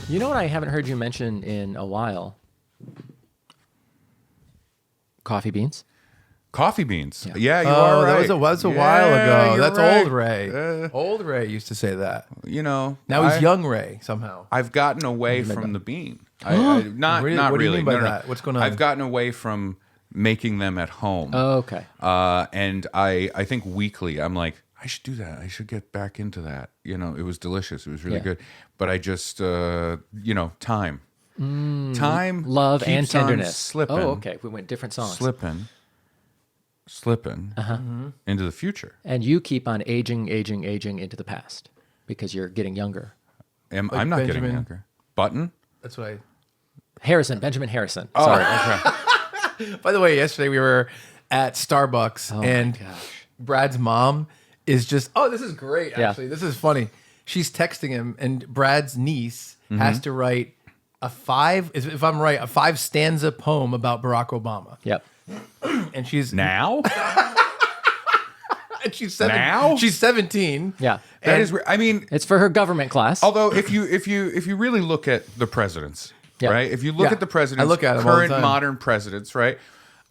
You know what I haven't heard you mention in a while? Coffee beans. Coffee beans. Yeah, you are right. That was a while ago. you're That's right. old Ray. Old Ray used to say that. You know, Now he's young Ray somehow. I've gotten away from the bean. Not What do really. you mean by No. that? What's going on? I've gotten away from making them at home. Oh, okay. And I think weekly I'm like, I should do that. I should get back into that. You know, it was delicious. It was really good. But I just, time. Time, Love keeps and on tenderness. slipping. Oh, okay. We went different songs. Slipping into the future. And you keep on aging into the past because you're getting younger. I'm not getting Benjamin. younger. Button? That's what Benjamin Harrison. Oh, Sorry. okay. By the way, yesterday we were at Starbucks and Brad's mom is just, this is great, actually. This is funny. She's texting him, and Brad's niece has to write a 5-stanza poem about Barack Obama. Yep. And she's Now? and she's 7. Now? She's 17. Yeah. That is weird. I mean, It's for her government class. although if you really look at the presidents, Yeah. right? If you look Yeah. at the presidents, I look at 'em all the current time. modern presidents, right?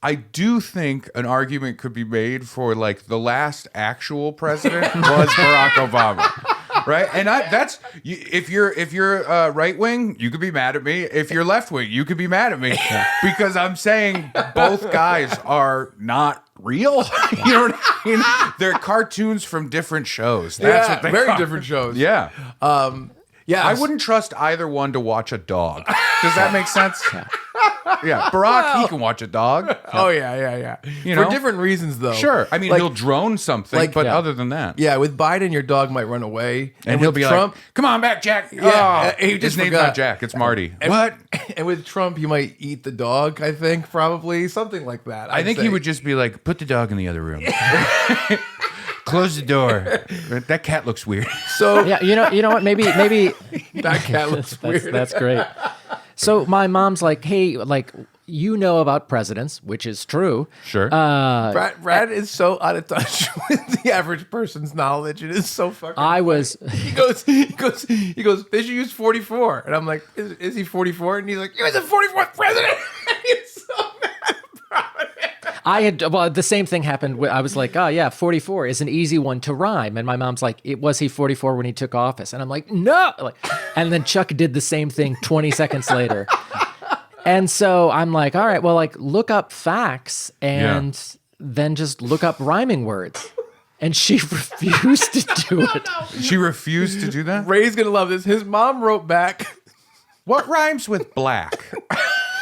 I do think an argument could be made for like the last actual president was Barack Obama. Right, and if you're right wing, you could be mad at me. If you're left wing, you could be mad at me because I'm saying both guys are not real. You know what I mean? They're cartoons from different shows. That's what they very are. different shows. Yeah, Yeah, I wouldn't trust either one to watch a dog. Does that make sense? Yeah, Barack, he can watch a dog. Oh yeah. You For know? different reasons, though. Sure, I mean Like- he'll drone something, but other than that, Yeah, with Biden, your dog might run away, and he'll with be Trump, like, "Come on back, Jack." Yeah, he his just name's forgot. not Jack; it's Marty. What? and with Trump, you might eat the dog. I think probably something like that. I think he would just be like, "Put the dog in the other room." Close the door. That cat looks weird. So Yeah, you know what? Maybe that cat looks weird. that's great. So my mom's like, hey, like you know about presidents, which is true. Sure. Brad is so out of touch with the average person's knowledge. It is so fucking. He goes. Fisher used 44, and I'm like, is he 44? And he's like, he was the 44th president. He's so mad about it. the same thing happened. I was like, oh yeah, 44 is an easy one to rhyme. And my mom's like, was he 44 when he took office? And I'm like, no. And then Chuck did the same thing 20 seconds later. And so I'm like, all right, well, like look up facts and then just look up rhyming words. And she refused to do it. She refused to do that? Ray's gonna love this. His mom wrote back. What rhymes with black?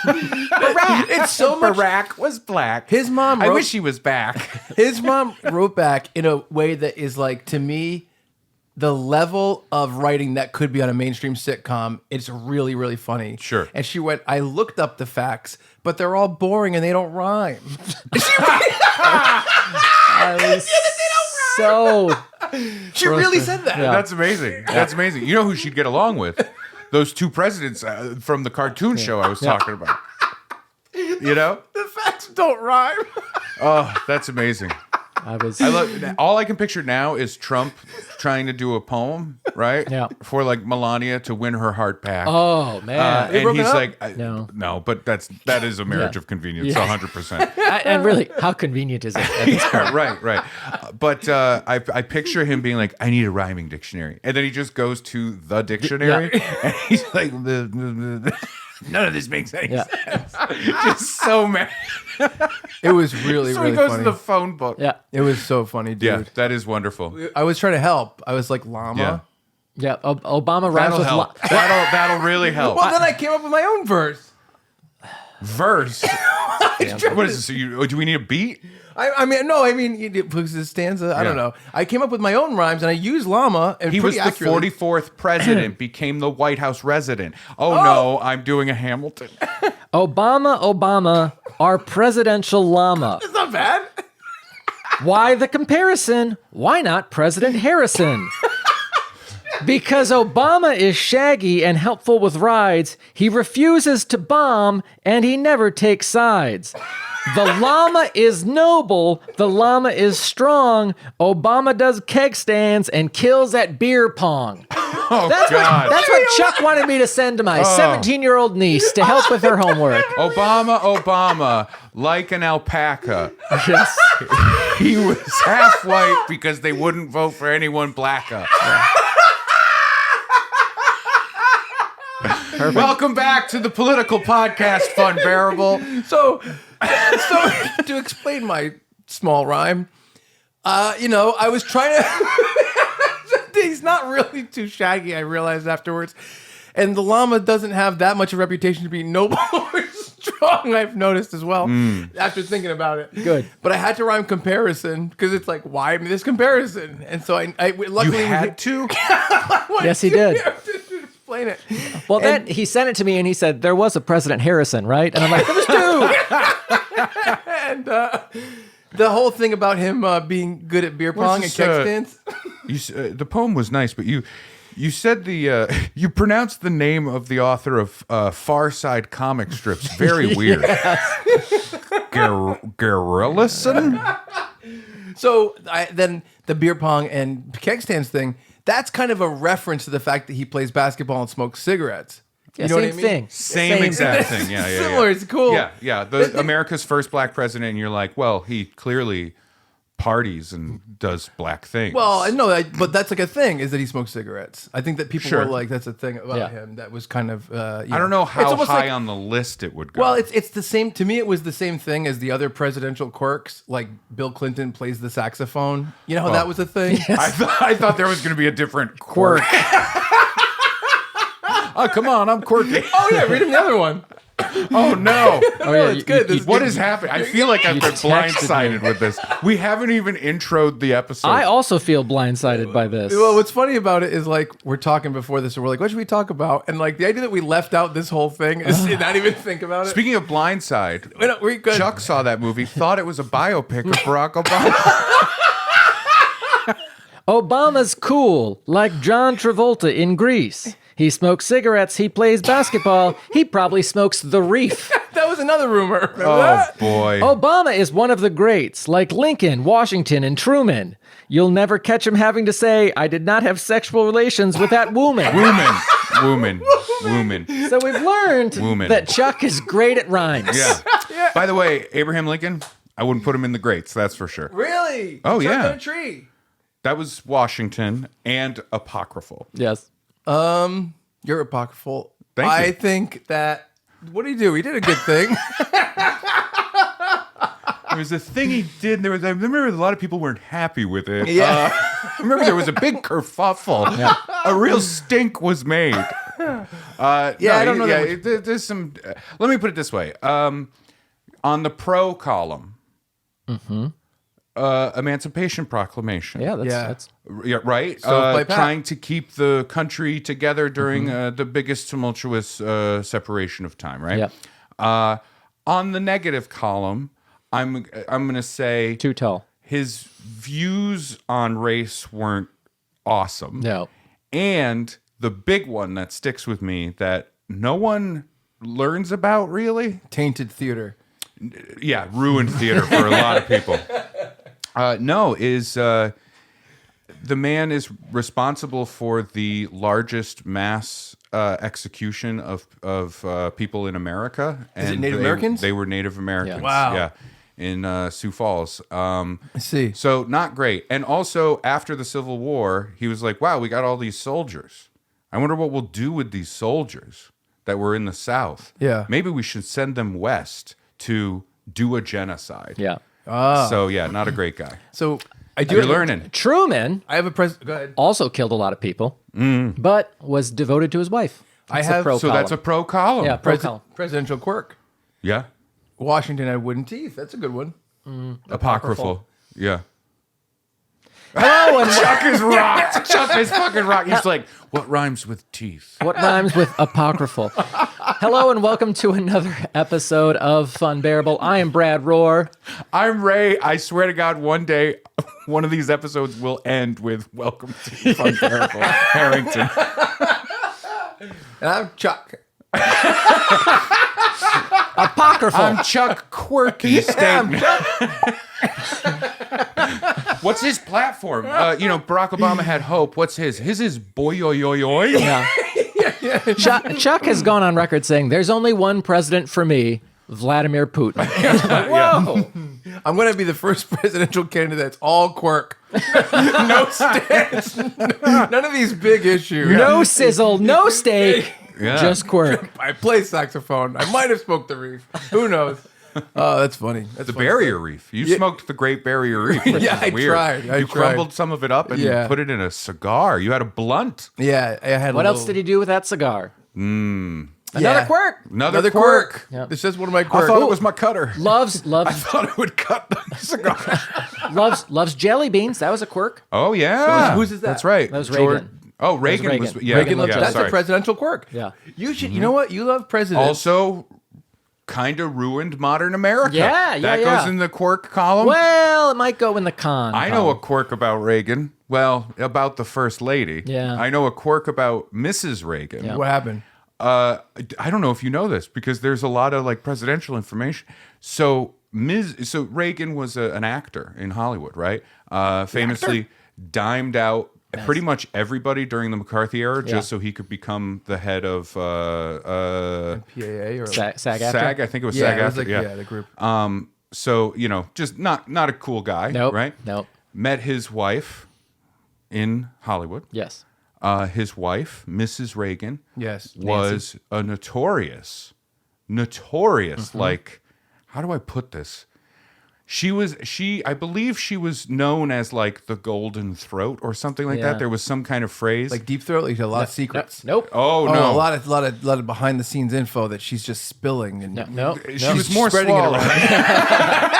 It's so much. Barack was black. His mom I wrote- wish he was back. His mom wrote back in a way that is like, to me, the level of writing that could be on a mainstream sitcom. It's really, really funny. Sure. And she went, I looked up the facts, but they're all boring and they don't rhyme. I was so. She really said that. Yeah. That's amazing. That's amazing. You know who she'd get along with? Those two presidents from the cartoon show I was talking about. You know? The facts don't rhyme. Oh, that's amazing. I was. All I can picture now is Trump trying to do a poem, right? Yeah. For like Melania to win her heart back. Oh man. They And broke it he's up? like, No. but that is a marriage of convenience, Yeah. 100%. And really, how convenient is it? At this point? Yeah, right. But I picture him being like, I need a rhyming dictionary. And then he just goes to the dictionary and he's like, none of this makes any Yeah. sense. Just so mad. It was really, So really he goes funny. to the phone book. Yeah. It was so funny, dude. Yeah, that is wonderful. I was trying to help. I was like, llama. Yeah. Yeah. Obama rhymes That'll with help. That'll really help. Well, then I came up with my own verse. Verse. What is this? Do we need a beat? I mean, because the stanza, I don't know. I came up with my own rhymes and I used llama. And He was pretty the accurately. 44th president, became the White House resident. Oh, no, I'm doing a Hamilton. Obama, our presidential llama. It's not bad. Why the comparison? Why not President Harrison? Because Obama is shaggy and helpful with rides, he refuses to bomb and he never takes sides. The llama is noble, the llama is strong. Obama does keg stands and kills at beer pong. Oh, That's God. that's what Chuck wanted me to send to my 17-year-old niece to help with her homework. Obama, like an alpaca. Yes. He was half white because they wouldn't vote for anyone blacker. Welcome back to the political podcast, Funbearable. So to explain my small rhyme, I was trying to. He's not really too shaggy. I realized afterwards, and the llama doesn't have that much of a reputation to be noble or strong. I've noticed as well after thinking about it. Good, but I had to rhyme comparison because it's like, why this comparison? And so I luckily You had to? Yes, he did. Explain it. Well, then he sent it to me and he said, there was a President Harrison, right? And I'm like, there was two. And the whole thing about him being good at beer pong and this, keg stands. The poem was nice, but you said you pronounced the name of the author of Far Side comic strips very weird. Garrillison? So then the beer pong and keg stands thing, that's kind of a reference to the fact that he plays basketball and smokes cigarettes. Yeah, You know same what I mean? thing. Same exact thing. Yeah. Similar. It's cool. Yeah. America's first black president, and you're like, well, he clearly parties and does black things. Well, I know that, but that's like a thing is that he smokes cigarettes. I think that people Sure. were like, that's a thing about Yeah. him that was kind of. I don't know It's how almost high like- on the list it would go. Well, it's the same. To me, it was the same thing as the other presidential quirks. Like Bill Clinton plays the saxophone. You know how that was a thing? I thought there was going to be a different quirk. Oh, come on, I'm quirky. Oh yeah, read him the other one. Oh no. Oh, yeah, it's good. This is What good. is happening? I feel like I've been blindsided with this. We haven't even introed the episode. I also feel blindsided by this. Well, what's funny about it is like we're talking before this, and we're like, "What should we talk about?" And like the idea that we left out this whole thing is to not even think about it. Speaking of Blindside, We're good. Chuck saw that movie, thought it was a biopic of Barack Obama. Obama's cool, like John Travolta in Grease. He smokes cigarettes, he plays basketball, he probably smokes the reef. That was another rumor. Remember Oh that? boy. Obama is one of the greats, like Lincoln, Washington, and Truman. You'll never catch him having to say, I did not have sexual relations with that woman. Woman. So we've learned Woman. that Chuck is great at rhymes. Yeah. By the way, Abraham Lincoln, I wouldn't put him in the greats, that's for sure. Really? Oh, Chuck yeah. on a tree. That was Washington and apocryphal. Yes. You're apocryphal. Thank you. I think that. What did he do? He did a good thing. There was a thing he did. I remember a lot of people weren't happy with it. Yeah. I remember there was a big kerfuffle. A real stink was made. I don't know that much. There's some. Let me put it this way. On the pro column, Emancipation Proclamation. Yeah, Yeah. that's Yeah, right. play Pat. Trying to keep the country together during the biggest tumultuous separation of time. Right. Yep. On the negative column, I'm going to say too tall. his views on race weren't awesome. No. And the big one that sticks with me that no one learns about really, Tainted theater. yeah, ruined theater for a lot of people. The man is responsible for the largest mass execution of people in America. Is it Native Americans? They were Native Americans. Yeah. Wow. Yeah, in Sioux Falls. I see. So not great. And also after the Civil War, he was like, wow, we got all these soldiers. I wonder what we'll do with these soldiers that were in the South. Yeah. Maybe we should send them west to do a genocide. Yeah. So yeah, not a great guy. So I do. You're learning. Truman I have a Go ahead. also killed a lot of people, but was devoted to his wife. That's have- a pro So that's a column. pro column. Yeah, pro column. Presidential quirk. Yeah. Washington had wooden teeth. That's a good one. Apocryphal. Yeah. Hello and Chuck is rocked. Chuck is fucking rocked. He's like, what rhymes with teeth? what rhymes with apocryphal? Hello and welcome to another episode of Funbearable. I am Brad Rohr. I'm Ray. I swear to God, one day, one of these episodes will end with "Welcome to Funbearable, Harrington." And I'm Chuck. Apocryphal. I'm Chuck Quirky statement. What's his platform? Barack Obama had hope. What's his? His is boy oi oi oi. Yeah. Chuck has gone on record saying, "There's only one president for me, Vladimir Putin." Whoa! I'm going to be the first presidential candidate that's all quirk. No stance. None of these big issues. No sizzle, no steak, Yeah. just quirk. I play saxophone. I might have smoked the reef. Who knows? Oh, that's funny. That's The funny. Barrier Reef. You smoked the Great Barrier Reef. Which Yeah, is I weird. tried. You crumbled some of it up and Yeah. put it in a cigar. You had a blunt. Yeah, I had. What else did he do with that cigar? Another quirk. Another quirk. Yeah. This is one of my I quirks. thought it was my cutter. Loves I thought it would cut the cigar. loves jelly beans. That was a quirk. Oh yeah. Whose is that? That's right. That was George- Reagan. Oh, Reagan Reagan. was. Yeah, Reagan loved yeah, That's sorry. a presidential quirk. Yeah. You should. You know what? You love presidents. Also, kind of ruined modern America. Yeah, That yeah. goes in the quirk column. Well, it might go in the con. I know a quirk about Reagan. Well, about the first lady. Yeah. I know a quirk about Mrs. Reagan. Yeah. What happened? I don't know if you know this because there's a lot of like presidential information. So Reagan was an actor in Hollywood, right? Famously dimed out pretty much everybody during the McCarthy era just so he could become the head of PAA or SAG-AFTRA? I think it was yeah, SAG it was after. like, the group. So just not a cool guy, Nope. right? Nope. Met his wife in Hollywood. Yes. His wife, Mrs. Reagan, Yes, was a notorious, like, how do I put this? I believe she was known as like the golden throat or something like Yeah. that. There was some kind of phrase. like deep throat. Like a lot of secrets. Nope. oh Oh, no. a lot of behind the scenes info that she's just spilling and Nope. She was more spreading it swallowed. around.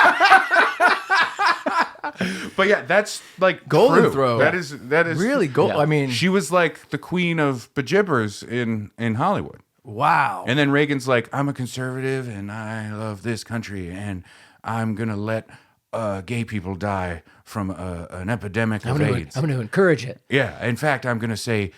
But yeah, that's like Golden true. throat. That is Really, Yeah. I mean, She was like the queen of bejibbers in Hollywood. wow. And then Reagan's like, I'm a conservative and I love this country and I'm going to let gay people die from an epidemic of AIDS. I'm going to encourage it. Yeah. In fact, I'm going to say,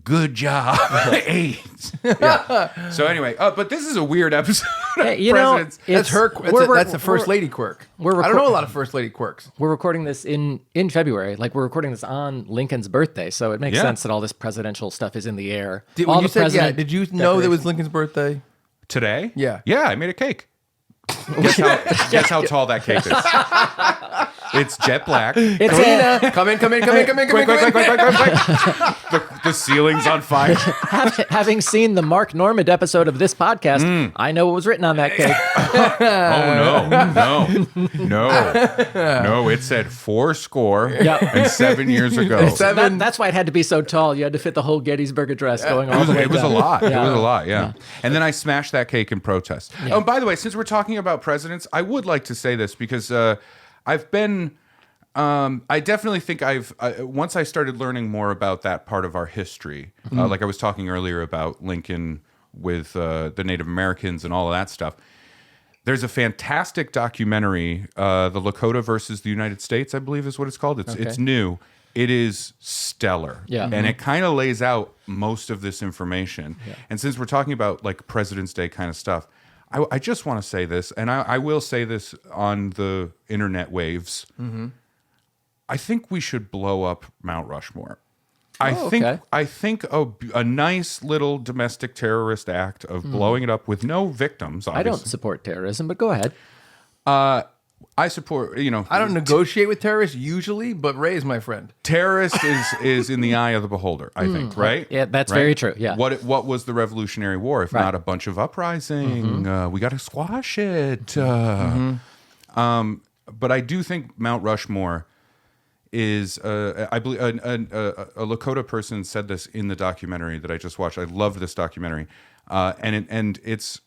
good job, AIDS. Yeah. So anyway, but this is a weird episode. Hey, you know, Presidents. That's her. That's the first lady quirk. I don't know a lot of first lady quirks. We're recording this in February. Like, we're recording this on Lincoln's birthday, so it makes Yeah. sense that all this presidential stuff is in the air. When all you the said, president did you know that it was decorations. Lincoln's birthday? Today? Yeah. Yeah, I made a cake. Guess how tall that cake is. It's jet black. It's Come in. Quick. The ceiling's on fire. having seen the Mark Normand episode of this podcast, I know what was written on that cake. No. It said 4 Yep. and 7 years ago. That's why it had to be so tall. You had to fit the whole Gettysburg Address going on. It was a lot. It Yeah. was a lot, yeah. And then I smashed that cake in protest. Oh, and by the way, since we're talking about presidents, I would like to say this because I've been. I definitely think once I started learning more about that part of our history, like I was talking earlier about Lincoln with the Native Americans and all of that stuff. There's a fantastic documentary, The Lakota versus the United States, I believe is what it's called. It's new. It is stellar. Yeah. And it kind of lays out most of this information. Yeah. And since we're talking about like President's Day kind of stuff, I just want to say this, and I will say this on the internet waves. Mm-hmm. I think we should blow up Mount Rushmore. I think a nice little domestic terrorist act of blowing it up with no victims. Obviously. I don't support terrorism, but go ahead. I support. I don't negotiate with terrorists usually, but Ray is my friend. Terrorist is in the eye of the beholder. I think, right? Yeah, that's Right? very true. Yeah. What was the Revolutionary War if not a bunch of uprising? We got to squash it. But I do think Mount Rushmore is. I believe a Lakota person said this in the documentary that I just watched. I love this documentary, and it's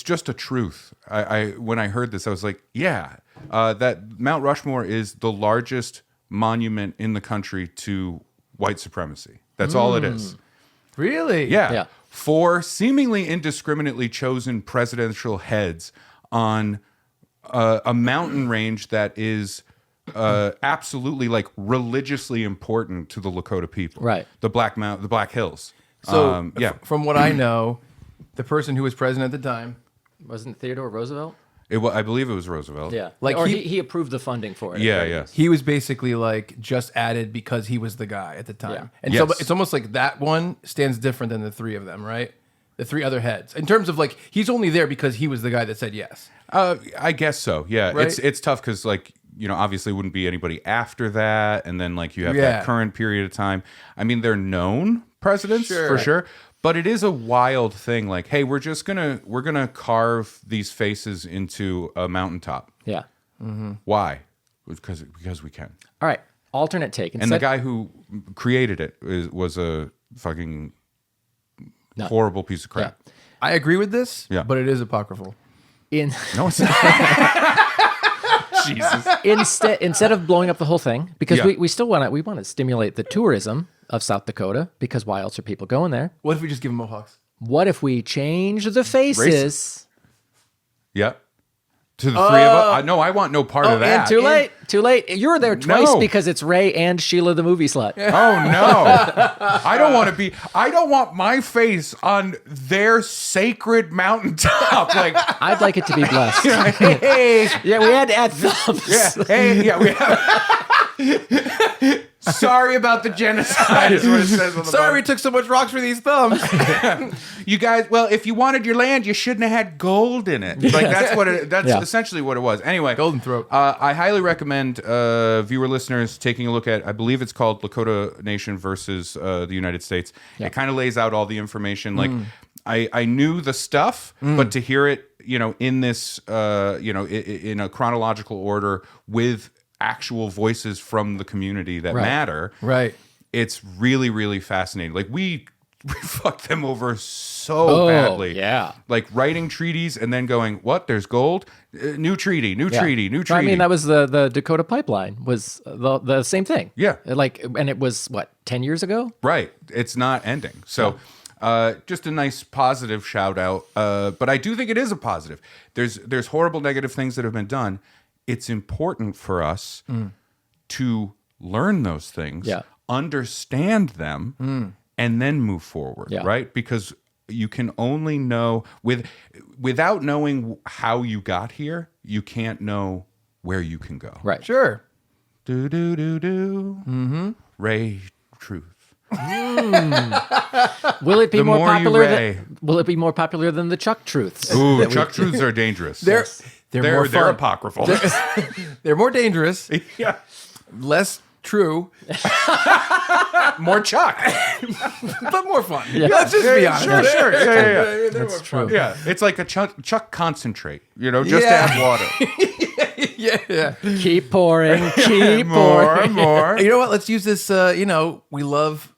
just a truth. I when I heard this, I was like, yeah, that Mount Rushmore is the largest monument in the country to white supremacy. That's all it is. Really? Yeah. 4 seemingly indiscriminately chosen presidential heads on a mountain range that is absolutely like religiously important to the Lakota people. Right. The Black Hills. So, from what I know, the person who was president at the time Wasn't it Theodore Roosevelt? I believe it was Roosevelt. Yeah. Like or he- he approved the funding for it. Yeah, yeah. He was basically like just added because he was the guy at the time. Yeah. And so Yes. it's almost like that one stands different than the three of them, right? The three other heads. In terms of like, he's only there because he was the guy that said yes. I guess so. Yeah, Right? it's tough because like obviously wouldn't be anybody after that, and then like you have Yeah. that current period of time. I mean, they're known presidents for sure, but it is a wild thing. Like, hey, we're gonna carve these faces into a mountaintop. Yeah. Why? Because we can. All right. Alternate take. And the guy who created it was a fucking No. horrible piece of crap. I agree with this, Yeah. but it is apocryphal. No, it's not. Jesus. Instead of blowing up the whole thing, because Yeah. we still want to stimulate the tourism of South Dakota, because why else are people going there? What if we just give him mohawks? What if we change the faces? Yep. To the three of us. No, I want no part of that. Too late. Too late. You're there twice No. because it's Ray and Sheila the movie slut. Oh no. I don't want my face on their sacred mountaintop. Like, I'd like it to be blessed. hey, Yeah, we had to add thumbs. yeah, hey, yeah, we have. Sorry about the genocide is what it says on the Sorry we bottom. took so much rocks for these thumbs. You guys, well, if you wanted your land, you shouldn't have had gold in it. Like that's Yeah. essentially what it was. Anyway, Golden throat. I highly recommend viewer listeners taking a look at. I believe it's called Lakota Nation versus the United States. Yeah. It kind of lays out all the information. Like I knew the stuff, but to hear it, in this, in a chronological order with actual voices from the community that matter. Right. It's really, really fascinating. Like we fucked them over so badly. yeah. Like writing treaties and then going, what? There's gold? New treaty, new treaty, new treaty. I mean, that was the Dakota Pipeline was the same thing. Yeah. Like, and it was what, 10 years ago? Right. It's not ending. So just a nice positive shout out. But I do think it is a positive. There's horrible negative things that have been done. It's important for us to learn those things, understand them, and then move forward, right? Because you can only know without knowing how you got here, you can't know where you can go. Right. Sure. Do do do do. Ray Truth. Will it be The more more you popular? ray. Will it be more popular than the Chuck Truths? Ooh, Chuck Truths are dangerous. They're more they're fun. apocryphal. They're more dangerous, Yeah. less true, More Chuck. but more fun. Let's just be honest. Sure. Yeah. That's true. Yeah, it's like a Chuck concentrate, just to Yeah. add water. Yeah. Keep pouring. Keep pouring. more. You know what? Let's use this. We love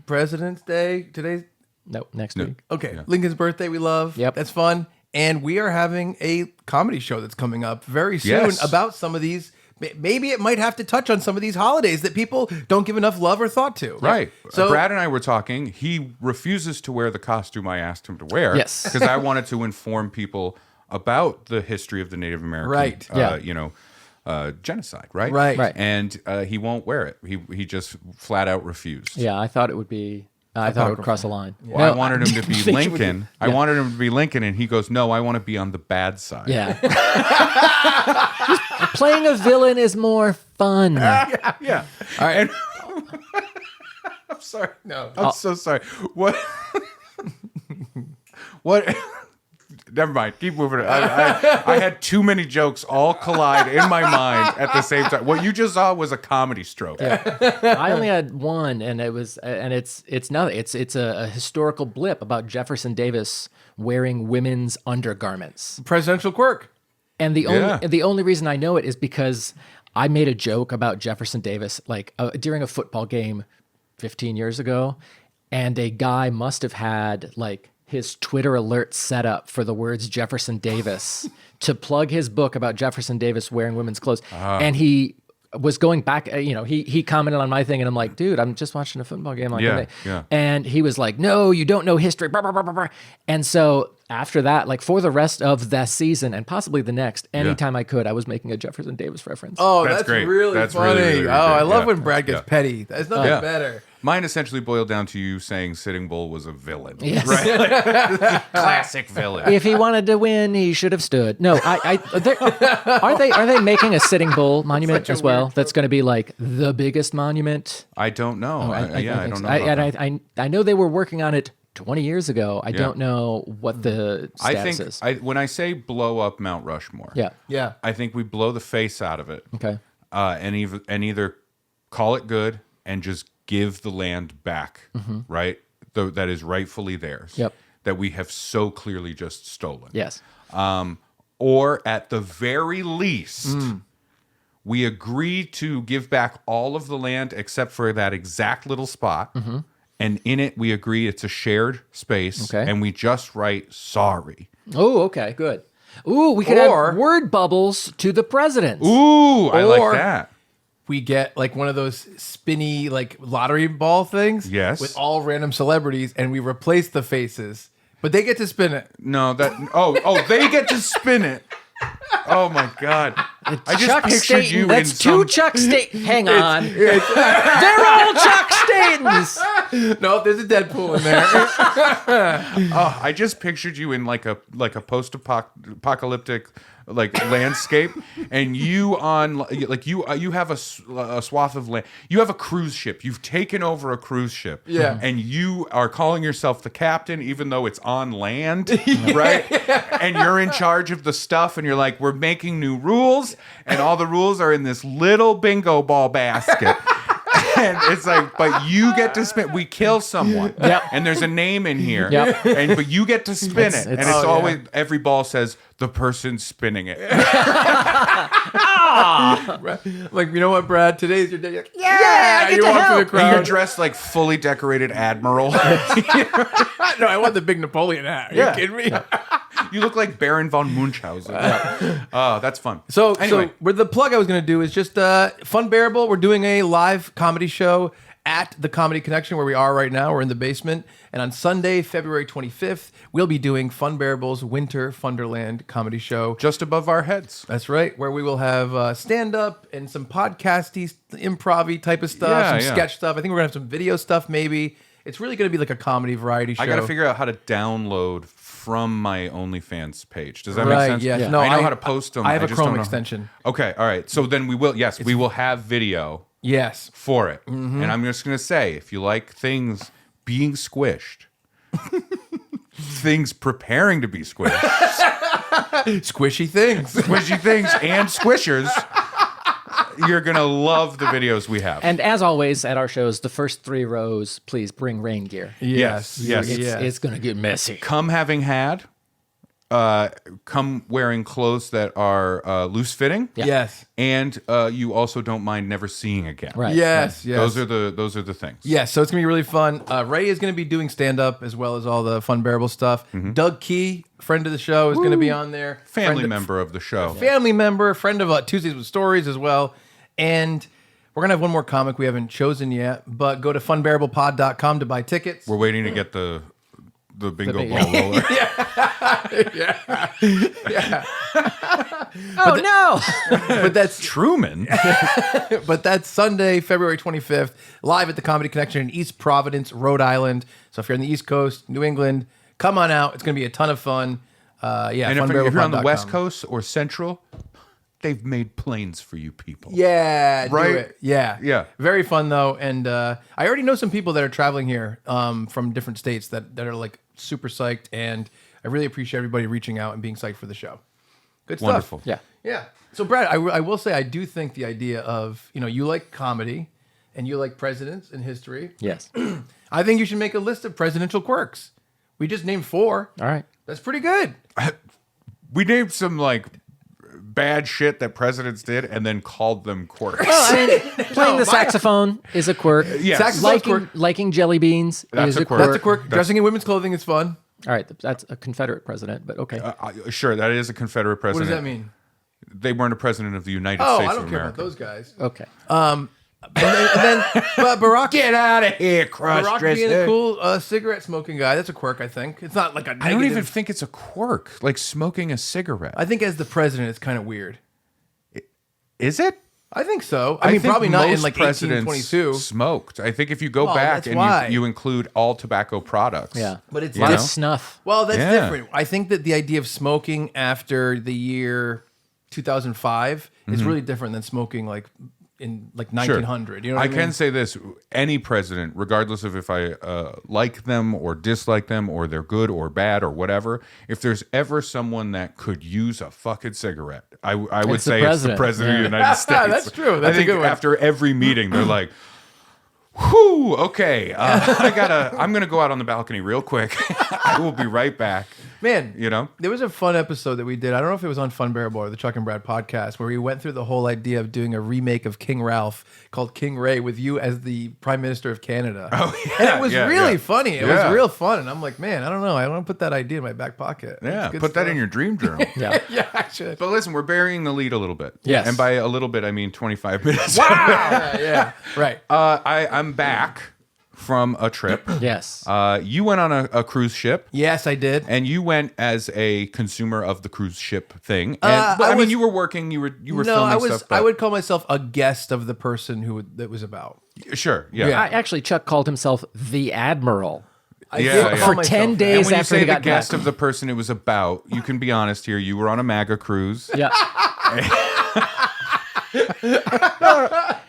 President's Day. Today's No, next week. okay. Lincoln's birthday. We love. Yep. That's fun. And we are having a comedy show that's coming up very soon Yes. about some of these. Maybe it might have to touch on some of these holidays that people don't give enough love or thought to. Right. So Brad and I were talking. He refuses to wear the costume I asked him to wear. Yes. Because I wanted to inform people about the history of the Native American, Right. genocide. Right. Right. And he won't wear it. He just flat out refused. Yeah, I thought it would be. I thought it would cross a line. Well, No, I wanted him to be think it would be- Lincoln. I wanted him to be Lincoln, and he goes, "No, I want to be on the bad side." Yeah. Playing a villain is more fun. Yeah. all right. And I'm sorry. No, I'm so sorry. What? What? Never mind. Keep moving. I had too many jokes all collide in my mind at the same time. What you just saw was a comedy stroke. I only had one, and it's nothing. It's a historical blip about Jefferson Davis wearing women's undergarments. Presidential quirk. And the Yeah. only reason I know it is because I made a joke about Jefferson Davis during a football game 15 years ago, and a guy must have had his Twitter alert set up for the words Jefferson Davis to plug his book about Jefferson Davis wearing women's clothes. And he was going back, he commented on my thing, and I'm like, dude, I'm just watching a football game. Yeah. And he was like, no, you don't know history. Blah, blah, blah, blah, blah. And so after that, like for the rest of that season and possibly the next, anytime I could, I was making a Jefferson Davis reference. Oh, That's that's great. really That's funny. really, really oh, I great. love Yeah. when Brad gets petty. There's nothing better. Mine essentially boiled down to you saying Sitting Bull was a villain. Yes. Right? Classic villain. If he wanted to win, he should have stood. No, are they making a Sitting Bull monument as well? That's going to be like the biggest monument. I don't know. I don't know. I know they were working on it 20 years ago. I don't know what the status is. When I say blow up Mount Rushmore, Yeah. I think we blow the face out of it. Okay. And either call it good and just give the land back, right? That is rightfully theirs. Yep. That we have so clearly just stolen. Yes. Or at the very least, we agree to give back all of the land except for that exact little spot. And in it, we agree it's a shared space. Okay. And we just write sorry. Oh, okay, good. Ooh, we could have word bubbles to the president. Ooh, I like that. We get like one of those spinny like lottery ball things. Yes. With all random celebrities, and we replace the faces, but they get to spin it. No, they get to spin it. Oh my God! I just Chuck pictured Staten. you That's in two some. Chuck Staten. Hang on. They're all Chuck Statens. No, there's a Deadpool in there. Oh, I just pictured you in like a post-apocalyptic like landscape, and you on like you have a swath of land. You have a cruise ship. You've taken over a cruise ship. Yeah. And you are calling yourself the captain, even though it's on land, right? And you're in charge of the stuff, and you're like, we're making new rules, and all the rules are in this little bingo ball basket. And it's like, but you get to spin. We kill someone, and there's a name in here, but you get to spin it, and it's always every ball says the person spinning it. Like, you know what, Brad? Today's your day. You're like, I get you to walk through help. the And crowd. you're dressed like fully decorated admiral. No, I want the big Napoleon hat. Are you kidding me? You look like Baron von Munchausen. That's fun. So Anyway. where the plug I was going to do is just Funbearable. We're doing a live comedy show at the Comedy Connection where we are right now. We're in the basement. And on Sunday, February 25th, we'll be doing Funbearable's Winter Funderland comedy show. Just above our heads. That's right, where we will have stand-up and some podcasty, improv-y type of stuff, some sketch stuff. I think we're going to have some video stuff maybe. It's really going to be like a comedy variety show. I got to figure out how to download from my OnlyFans page. Does that make Right, sense? yes. Yeah. No, I know how to post them. I have a just Chrome don't know. extension. Okay, all right. So then we will have video Yes. for it. And I'm just going to say, if you like things being squished, things preparing to be squished, Squishy things. squishy things and squishers, you're going to love the videos we have. And as always at our shows, the first 3 rows, please bring rain gear. Yes. It's going to get messy. Come having had, come wearing clothes that are loose fitting. Yes. And you also don't mind never seeing again. Right. Yes. Yes. Those are the things. Yes, so it's gonna be really fun. Ray is gonna be doing stand up as well as all the Funbearable stuff. Doug Key, friend of the show, is gonna be on there. Family member of the show. Family member, friend of Tuesdays with Stories as well. And we're gonna have one more comic we haven't chosen yet, but go to funbearablepod.com to buy tickets. We're waiting to get the bingo bingo. ball roller. Oh, no. But that's Truman. but that's Sunday, February 25th, live at the Comedy Connection in East Providence, Rhode Island. So if you're on the East Coast, New England, come on out. It's gonna be a ton of fun. And if you're on the West funbearablepod.com. Coast or Central, they've made planes for you people. Yeah, Right? do it. Yeah. Yeah. Very fun though. And I already know some people that are traveling here from different states that are like super psyched. And I really appreciate everybody reaching out and being psyched for the show. Good stuff. Wonderful. Yeah. Yeah. So Brad, I will say I do think the idea of, you like comedy and you like presidents and history. Yes. I think you should make a list of presidential quirks. We just named 4. All right. That's pretty good. We named some like bad shit that presidents did and then called them quirks. Well, I mean, playing the saxophone is a quirk. Yes. Saxophone's quirk. Liking jelly beans That's is a a quirk. quirk. That's a quirk. Dressing in women's clothing is fun. All right, that's a Confederate president, but okay. Sure, that is a Confederate What president. does that mean? They weren't a president of the United Oh, States I don't of care America. about those guys. Okay. But Barack, Get out of here, crush Barack dress. being a cool cigarette smoking guy. That's a quirk, I think. It's not like a negative. I don't even think it's a quirk, like smoking a cigarette. I think as the president, it's kind of weird. Is it? I think so. I mean, think probably not in most like presidents 1822. smoked. I think if you go Well, back that's and why. you include all tobacco products. Yeah. But it's You know? Good snuff. Well, that's Yeah. different. I think that the idea of smoking after the year 2005 is really different than smoking like in like 1900. You know what I mean? can say this: any president, regardless of if I like them or dislike them, or they're good or bad or whatever, if there's ever someone that could use a fucking cigarette, I would It's the say it's the president. president Yeah. of the United States. That's true. That's I a think good one. after every meeting, they're like, "Whew, okay, I'm gonna go out on the balcony real quick. I will be right back." Man, You know? there was a fun episode that we did. I don't know if it was on Funbearable or the Chuck and Brad podcast, where we went through the whole idea of doing a remake of King Ralph called King Ray with you as the Prime Minister of Canada. Oh, yeah, and it was yeah, really yeah. funny. It Yeah. was real fun. And I'm like, man, I don't know. I want to put that idea in my back pocket. Yeah, It's good put that stuff. in your dream journal. Yeah. Yeah, I should. But listen, we're burying the lead a little bit. Yes. And by a little bit, I mean 25 minutes. Yeah. Right. I'm back from a trip. Yes. You went on a cruise ship, Yes, I did. and you went as a consumer of the cruise ship thing. And, I but, I mean, was- you were working. You were No, filming I was. stuff. But I would call myself a guest of the person who that was about. sure. Yeah. Yeah. Actually, Chuck called himself the Admiral. I Yeah, did yeah. call For myself 10 that. days And when you after say he the got guest back. of the person it was about, you can be honest here. You were on a MAGA cruise. Yeah.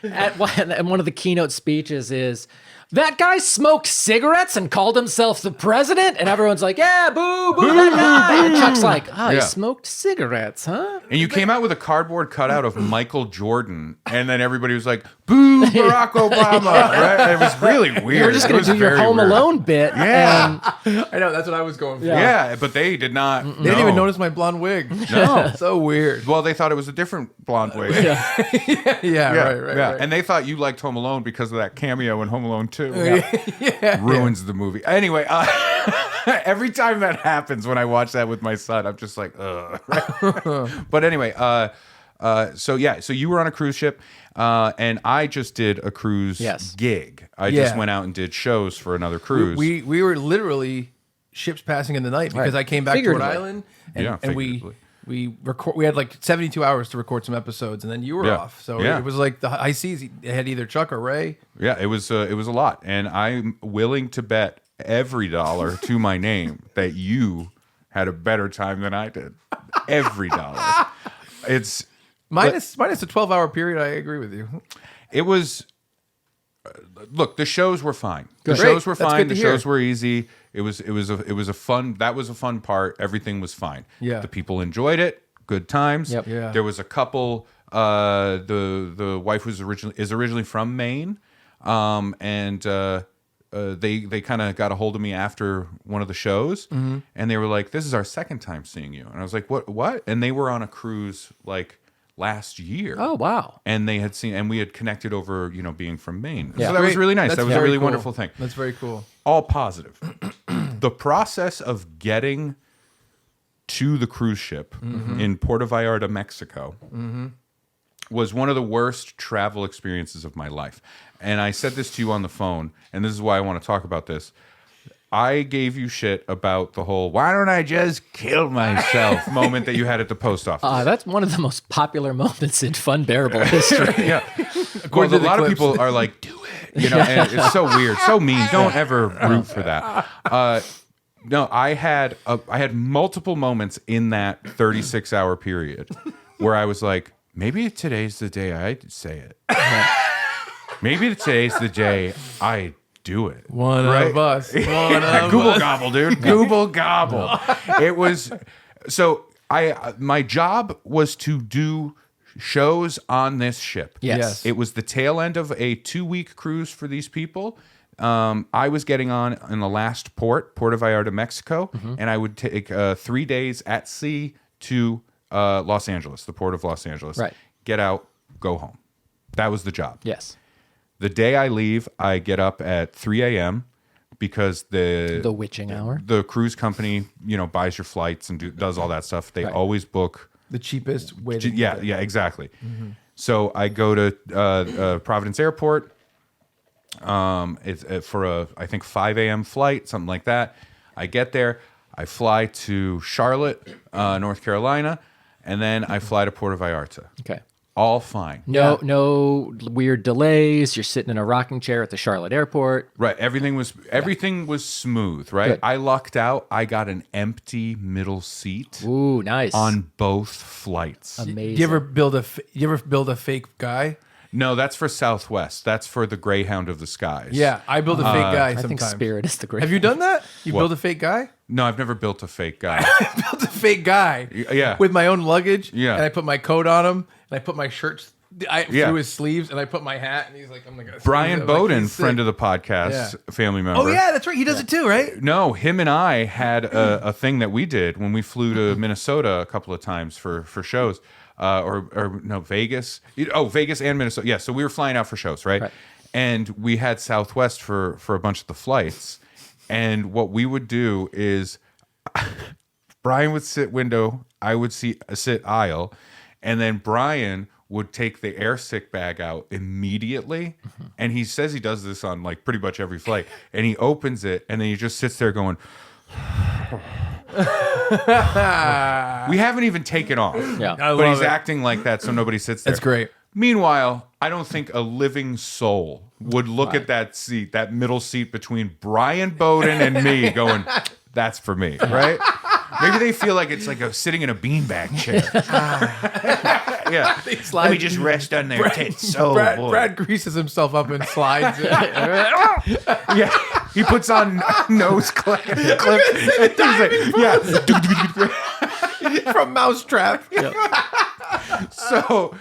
And one of the keynote speeches is, that guy smoked cigarettes and called himself the president? And everyone's like, yeah, boo, boo, that guy. And Chuck's like, oh, Yeah. he smoked cigarettes, huh? And you came out with a cardboard cutout of Michael Jordan, and then everybody was like, "Boo, Barack Obama!" Right? It was really weird. We're just It going was to do your very Home weird. Alone bit. Yeah. I know that's what I was going for. Yeah, but they did not. They didn't even notice my blonde wig. No. So weird. Well, they thought it was a different blonde wig. Yeah, right. And they thought you liked Home Alone because of that cameo in Home Alone 2. Yeah. Ruins the movie. Anyway, every time that happens when I watch that with my son, I'm just like, ugh. But anyway, so you were on a cruise ship, and I just did a cruise Yes. gig. I just Yeah. went out and did shows for another cruise. We were literally ships passing in the night because Right. I came back to Rhode Figuratively. Island and, Yeah, and we had like 72 hours to record some episodes, and then you were Yeah. off. So Yeah. it was like the high seas. It had either Chuck or Ray. Yeah, it was a lot, and I'm willing to bet every dollar to my name that you had a better time than I did. Every dollar. It's Minus a 12-hour period. I agree with you. it was. Look, the shows were fine. The Good. shows were Great. That's fine. good The to hear. shows were easy. It was a fun. That was a fun part. Everything was fine. Yeah. The people enjoyed it. Good times. Yep. Yeah. There was a couple. The wife is originally from Maine, and they kind of got a hold of me after one of the shows, Mm-hmm. and they were like, "This is our second time seeing you," and I was like, "What?" And they were on a cruise like last year. Oh, wow. And they had seen, and we had connected over, being from Maine. Yeah. So that was Great. really nice. That's That was a very really cool. wonderful thing. That's very cool. All positive. The process of getting to the cruise ship in Puerto Vallarta, Mexico, was one of the worst travel experiences of my life. And I said this to you on the phone, and this is why I want to talk about this. I gave you shit about the whole "why don't I just kill myself" moment that you had at the post office. That's one of the most popular moments in Funbearable history. Yeah. Well, According a to the lot of clips. people are like, "Do it," and it's so weird, so mean. Don't ever root for that. No, I had multiple moments in that 36-hour period where I was like, maybe today's the day I say it. Maybe today's the day I do it. One Right? of us. One of Google us. gobble, dude. Google gobble. It was so my job was to do shows on this ship. Yes. It was the tail end of a 2-week cruise for these people. I was getting on in the last port, Puerto Vallarta, Mexico, and I would take 3 days at sea to Los Angeles, the port of Los Angeles. Right. Get out, go home. That was the job. Yes. The day I leave, I get up at 3 a.m. because The witching hour. the cruise company, buys your flights and does all that stuff. They Right. always book. The cheapest way to Yeah, exactly. So I go to Providence Airport. It's for I think 5 a.m. flight, something like that. I get there. I fly to Charlotte, North Carolina, and then I fly to Puerto Vallarta. Okay. All fine. No weird delays. You're sitting in a rocking chair at the Charlotte airport. Right. Everything was smooth, right? Good. I lucked out. I got an empty middle seat. Ooh, nice. On both flights. Amazing. You ever build a fake guy? No, that's for Southwest. That's for the Greyhound of the Skies. Yeah, I build a fake guy I sometimes. think Spirit is the great. Have you done that? You build a fake guy? No, I've never built a fake guy. I built a fake guy. Yeah. With my own luggage. Yeah. And I put my coat on him, and I put my shirts Yeah. through his sleeves, and I put my hat, and he's like, I'm like, Brian Bowden, friend of the podcast, Yeah. family member. Oh yeah, that's right. He does it too, right? No, him and I had a thing that we did when we flew to Minnesota a couple of times for shows, or no, Vegas. Oh, Vegas and Minnesota. Yeah, so we were flying out for shows, right? And we had Southwest for a bunch of the flights. And what we would do is Brian would sit window, I would sit aisle, and then Brian would take the air sick bag out immediately. And he says he does this on like pretty much every flight. And he opens it and then he just sits there going, we haven't even taken off. Yeah. But he's acting like that so nobody sits there. That's great. Meanwhile, I don't think a living soul would look at that seat, that middle seat between Brian Bowden and me going, that's for me, right? Maybe they feel like it's like sitting in a beanbag chair. Yeah. Let me just rest on their tits. So Brad greases himself up and slides. yeah. He puts on nose clips. From Mousetrap. So,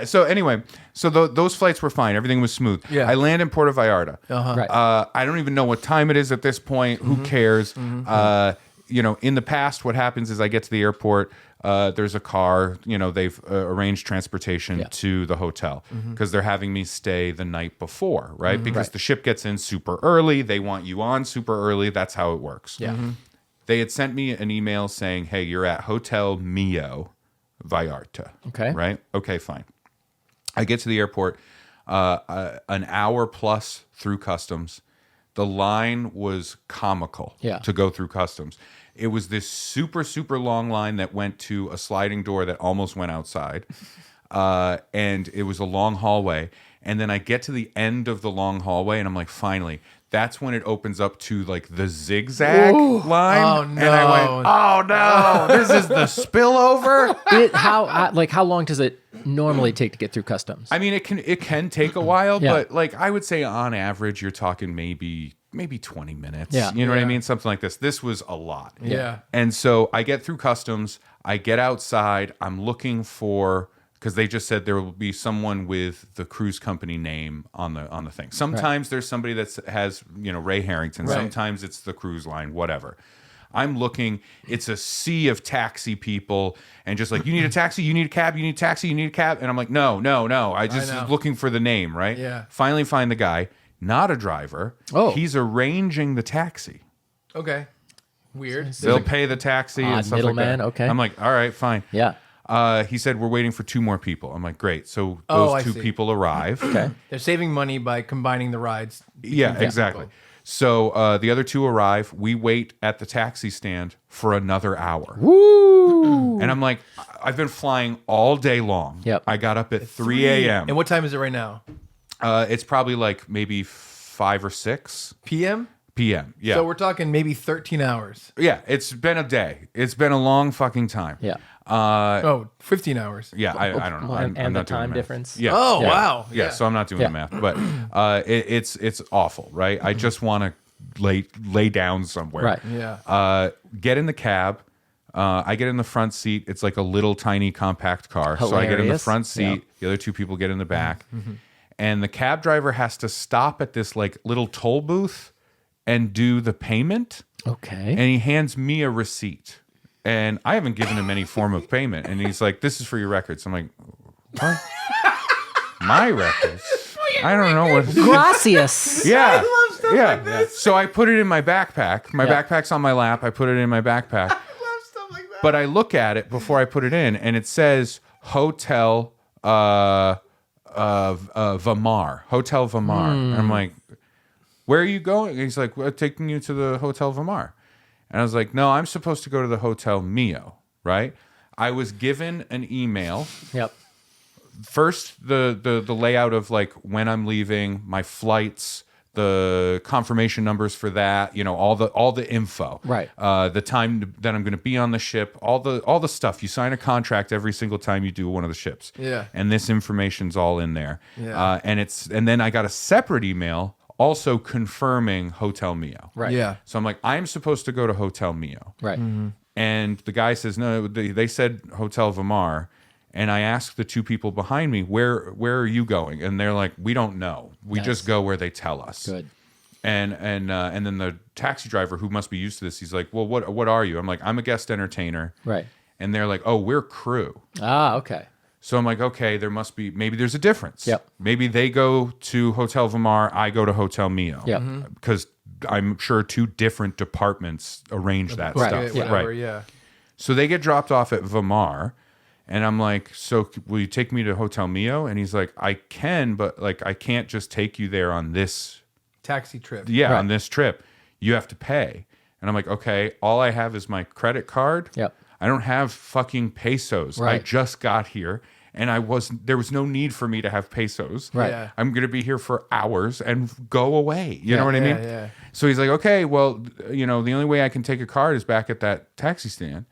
So anyway, those flights were fine. Everything was smooth. Yeah. I land in Puerto Vallarta. Right. I don't even know what time it is at this point. Who cares? In the past, what happens is I get to the airport. There's a car. They've arranged transportation to the hotel because they're having me stay the night before, right? Because the ship gets in super early. They want you on super early. That's how it works. Yeah. They had sent me an email saying, "Hey, you're at Hotel Mio Vallarta." Okay. Right? Okay, fine. I get to the airport an hour plus through customs. The line was comical to go through customs. It was this super, super long line that went to a sliding door that almost went outside. And it was a long hallway. And then I get to the end of the long hallway and I'm like, finally. That's when it opens up to like the zigzag line. Oh, no. And I went, oh no, this is the spillover. How long does it normally take to get through customs? I mean, it can take a while, Yeah. but like I would say on average, you're talking maybe 20 minutes. Yeah. You know what I mean? Something like this. This was a lot. Yeah. And so I get through customs, I get outside, I'm looking for, because they just said there will be someone with the cruise company name on the thing. Sometimes there's somebody that has, Ray Harrington. Right. Sometimes it's the cruise line, whatever. I'm looking, it's a sea of taxi people and just like, you need a taxi, you need a cab, you need a taxi, you need a cab. And I'm like, no. I just know. was looking for the name, right? Yeah. Finally find the guy, not a driver. Oh. He's arranging the taxi. Okay. Weird. They'll pay the taxi and Odd stuff like that. middleman, okay. I'm like, all right, fine. Yeah. He said, we're waiting for 2 more people. I'm like, great. So Oh, those I 2 see. people arrive. Okay. They're saving money by combining the rides. Yeah, exactly. So the other 2 arrive. We wait at the taxi stand for another hour. Woo! And I'm like, I've been flying all day long. Yep. I got up at 3 a.m. And what time is it right now? It's probably like maybe 5 or 6 PM? p.m. Yeah. So we're talking maybe 13 hours. Yeah, it's been a day. It's been a long fucking time. Yeah. 15 hours. Yeah, I don't know. Well, I'm and the not doing time math. difference. Yeah. Oh, yeah. wow. Yeah, so I'm not doing the math, but it's awful, right? I just want to lay down somewhere. Right. Yeah. Get in the cab. I get in the front seat. It's like a little tiny compact car. So I get in the Hilarious. front seat. Yeah. The other 2 people get in the back. And the cab driver has to stop at this like little toll booth and do the payment. Okay. And he hands me a receipt. And I haven't given him any form of payment. And he's like, this is for your records. I'm like, what? My records? I don't know what. Gracias. Yeah. I love stuff like this. So I put it in my backpack. My backpack's on my lap. I put it in my backpack. I love stuff like that. But I look at it before I put it in, and it says Hotel Vamar, Hotel Vamar. And I'm like, where are you going? And he's like, we're taking you to the Hotel Vamar. And I was like, no, I'm supposed to go to the Hotel Mio, right? I was given an email. Yep. First, the layout of like when I'm leaving, my flights, the confirmation numbers for that, all the info, right? The time that I'm going to be on the ship, all the stuff. You sign a contract every single time you do one of the ships, and this information's all in there. And then I got a separate email also confirming Hotel Mio, right? Yeah. So I'm like, I'm supposed to go to Hotel Mio, right? And the guy says, no, they said Hotel Vamar. And I asked the two people behind me, where are you going? And they're like, we don't know. We just go where they tell us. Good. And then the taxi driver, who must be used to this, he's like, well, what are you? I'm like, I'm a guest entertainer. Right. And they're like, oh, we're crew. Ah, okay. So I'm like, okay, maybe there's a difference. Yep. Maybe they go to Hotel Vamar, I go to Hotel Mio. Yep. Because I'm sure two different departments arrange that stuff. Whatever, yeah. So they get dropped off at Vamar. And I'm like, so will you take me to Hotel Mio? And he's like, I can, but like I can't just take you there on this taxi trip. Yeah, on this trip. You have to pay. And I'm like, okay, all I have is my credit card. Yep. I don't have fucking pesos. Right. I just got here and there was no need for me to have pesos. Right. Yeah. I'm gonna be here for hours and go away. You know what I mean? Yeah. So he's like, okay, well, the only way I can take a card is back at that taxi stand.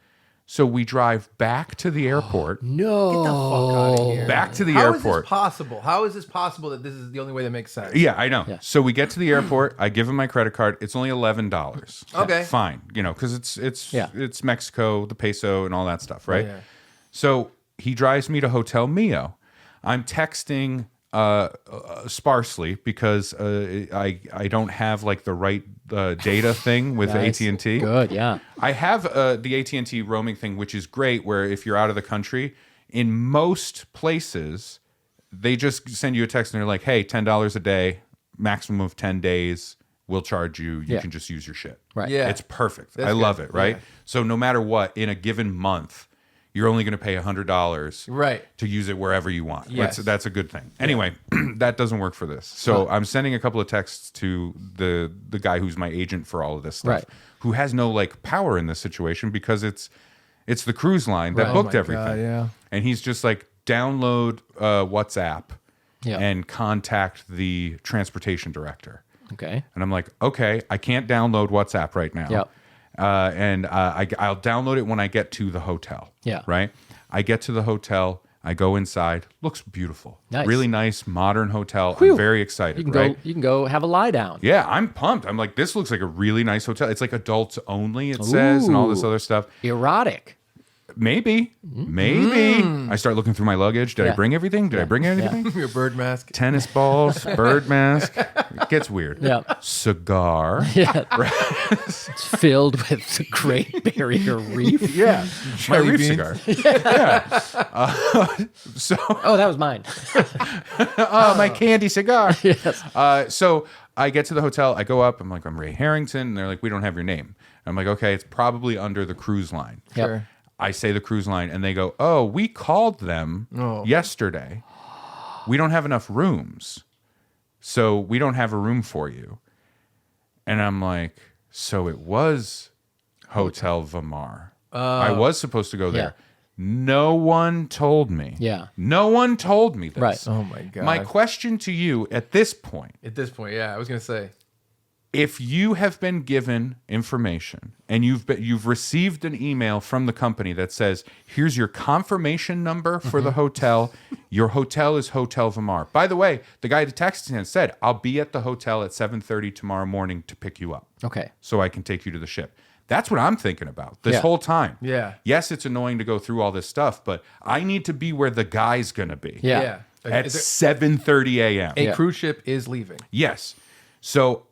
So we drive back to the airport. No. Get the fuck out of here. Back to the How airport. is this possible? How is this possible that this is the only way that makes sense? Yeah, I know. Yeah. So we get to the airport. I give him my credit card. It's only $11. Okay. Fine. Because it's Mexico, the peso, and all that stuff, right? Yeah. So he drives me to Hotel Mio. I'm texting sparsely because I don't have like the right data thing with Nice. AT&T. Good, yeah. I have the AT&T roaming thing, which is great, where if you're out of the country, in most places, they just send you a text and they're like, hey, $10 a day, maximum of 10 days, we'll charge you. You can just use your shit. Right. Yeah. It's perfect. That's I love good. it, right? Yeah. So no matter what, in a given month, you're only going to pay $100 Right. to use it wherever you want. Yes. That's a good thing. Anyway, that doesn't work for this. So I'm sending a couple of texts to the guy who's my agent for all of this stuff, Right. who has no like power in this situation because it's the cruise line that Right. booked Oh my everything. God, yeah. And he's just like, download WhatsApp Yeah. and contact the transportation director. Okay. And I'm like, okay, I can't download WhatsApp right now. Yep. And I'll download it when I get to the hotel. Yeah. Right? I get to the hotel. I go inside. Looks beautiful. Nice. Really nice, modern hotel. Whew. I'm very excited. You can right? go have a lie down. Yeah, I'm pumped. I'm like, this looks like a really nice hotel. It's like adults only, it says, and all this Ooh. other stuff. Erotic. Maybe. I start looking through my luggage. Did I Yeah. bring everything? Did I bring anything? Your bird mask. Tennis balls, bird mask. It gets weird. Yeah. Cigar. Yeah. It's filled with the Great Barrier Reef. Yeah. My Jelly reef beans. cigar. Yeah. So, Oh, that was mine. my candy cigar. Yes. So I get to the hotel. I go up. I'm like, I'm Ray Harrington. And they're like, we don't have your name. I'm like, okay, it's probably under the cruise line. Yep. Sure. I say the cruise line, and they go, oh, we called them yesterday. We don't have enough rooms. So we don't have a room for you. And I'm like, so it was Hotel Vamar. I was supposed to go there. Yeah. No one told me. Yeah. No one told me this. Right. Oh my God. My question to you at this point, At this point, yeah, I was gonna say. if you have been given information and you've received an email from the company that says, here's your confirmation number for the hotel. Your hotel is Hotel Vamar. By the way, the guy at the taxi stand said, I'll be at the hotel at 7:30 tomorrow morning to pick you up Okay. so I can take you to the ship. That's what I'm thinking about this Yeah. whole time. Yeah. Yes, it's annoying to go through all this stuff, but I need to be where the guy's going to be Yeah. at Is there- 7:30 a.m. a Yeah. cruise ship is leaving. Yes. So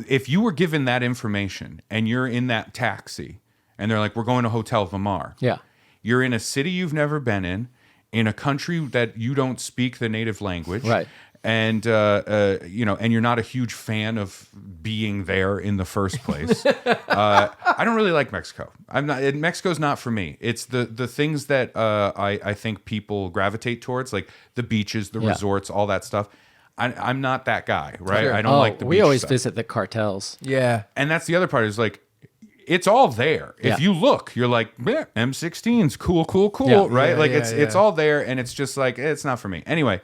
if you were given that information and you're in that taxi and they're like, we're going to Hotel Vamar. Yeah. You're in a city you've never been in a country that you don't speak the native language. Right. and and you're not a huge fan of being there in the first place. I don't really like Mexico. Mexico's not for me. It's the things that I think people gravitate towards, like the beaches, the resorts, all that stuff. I'm not that guy, right? Sure. I don't like the beach We always stuff. visit the cartels. Yeah. And that's the other part is like, it's all there. If you look, you're like, M16s, cool, right? Yeah, like yeah, it's all there, and it's just like, it's not for me. Anyway,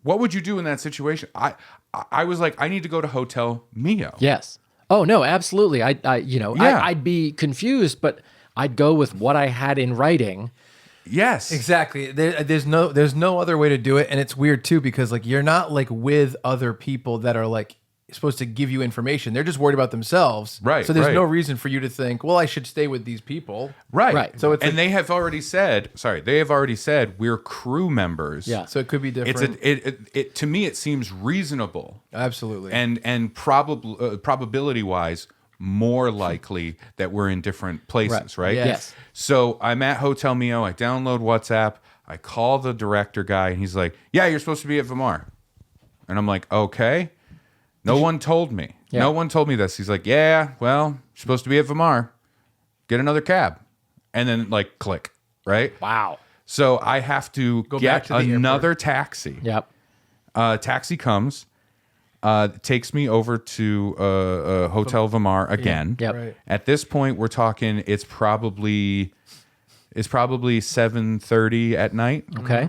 what would you do in that situation? I was like, I need to go to Hotel Mio. Yes. Oh no, absolutely. I'd be confused, but I'd go with what I had in writing. Yes. Exactly. There's no other way to do it, and it's weird too because like you're not like with other people that are like supposed to give you information. They're just worried about themselves. Right. So there's right. no reason for you to think, well, I should stay with these people. Right. Right. So it's and like- they have already said, we're crew members. Yeah. So it could be different. It to me it seems reasonable Absolutely. and probability wise more likely that we're in different places, right? Yes. So I'm at Hotel Mio. I download WhatsApp. I call the director guy, and he's like, "Yeah, you're supposed to be at Vamar," and I'm like, "Okay." No one told me. Yeah. No one told me this. He's like, "Yeah, well, you're supposed to be at Vamar. Get another cab," and then like click, right? Wow. So I have to back get to the another taxi. Yep. Taxi comes, takes me over to Hotel Vamar again. Yep. Right. At this point, we're talking. It's probably 7:30 at night. Okay.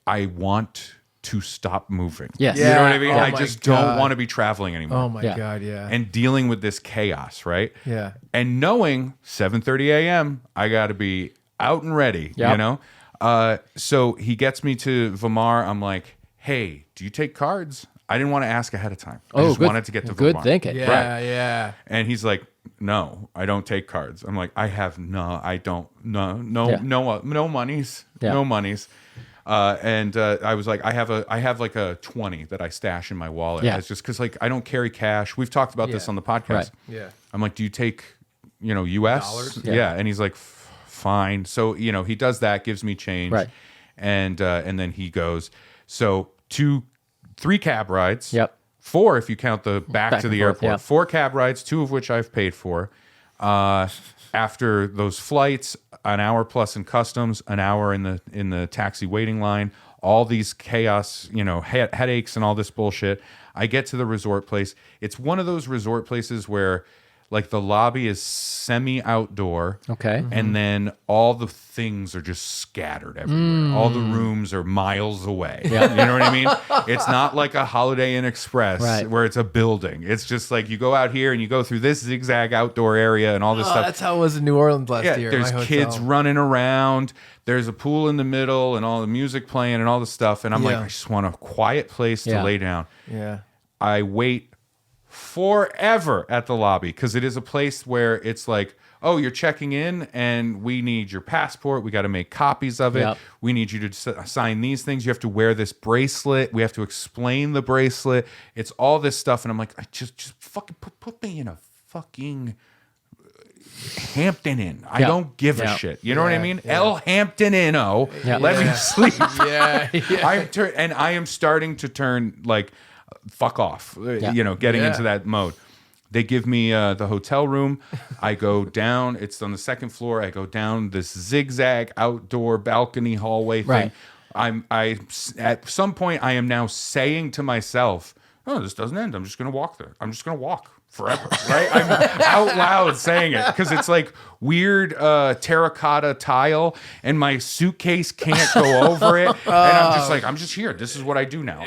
I want to stop moving. Yes. You know what I mean? Yeah. Oh I my just God. don't want to be traveling anymore. Oh my Yeah. God, yeah. And dealing with this chaos, right? Yeah. And knowing 7:30 a.m., I got to be out and ready, Yep. you know? So he gets me to Vamar. I'm like, "Hey, do you take cards?" I didn't want to ask ahead of time. I just good, wanted to get to good Vamar. thinking. Yeah, yeah. And he's like, "No, I don't take cards." I'm like, I don't, Yeah. no monies, Yeah. no monies. I was like, I have like a 20 that I stash in my wallet. Yeah. It's just because like I don't carry cash. We've talked about this Yeah. on the podcast. Right. Yeah. I'm like, "Do you take, US Dollars? Yeah. And he's like, "Fine." So he does that, gives me change, Right. And then he goes. So 3 cab rides. Yep. 4 if you count the back to and the forth, airport. yeah. 4 cab rides, 2 of which I've paid for. After those flights, an hour plus in customs, an hour in the taxi waiting line, all these chaos, headaches and all this bullshit. I get to the resort place. It's one of those resort places where like the lobby is semi-outdoor. Okay. And then all the things are just scattered everywhere. All the rooms are miles away. You know what I mean? It's not like a Holiday Inn Express Right. where it's a building. It's just like you go out here and you go through this zigzag outdoor area and all this Oh, stuff. that's how it was in New Orleans last Yeah, year. there's my kids hotel. running around. There's a pool in the middle and all the music playing and all the stuff. And I'm like, Yeah. I just want a quiet place to Yeah. lay down. Yeah. I wait forever at the lobby because it is a place where it's like, "Oh, you're checking in and we need your passport. We got to make copies of it. Yep. We need you to sign these things. You have to wear this bracelet. We have to explain the bracelet." It's all this stuff. And I'm like, I just fucking put me in a fucking Hampton Inn. I Yeah. don't give a Yeah. shit. You know what I Yeah. mean? Yeah. El Hampton Inn-o. Yeah. Let me Yeah. sleep. Yeah. Yeah. I am starting to turn like fuck off, getting Yeah. into that mode. They give me the hotel room. I go down. It's on the second floor. I go down this zigzag outdoor balcony hallway thing. Right. At some point, I am now saying to myself, "Oh, this doesn't end. I'm just going to walk there. I'm just going to walk forever." Right? I'm out loud saying it because it's like weird terracotta tile and my suitcase can't go over it. And I'm just like, I'm just here. This is what I do now.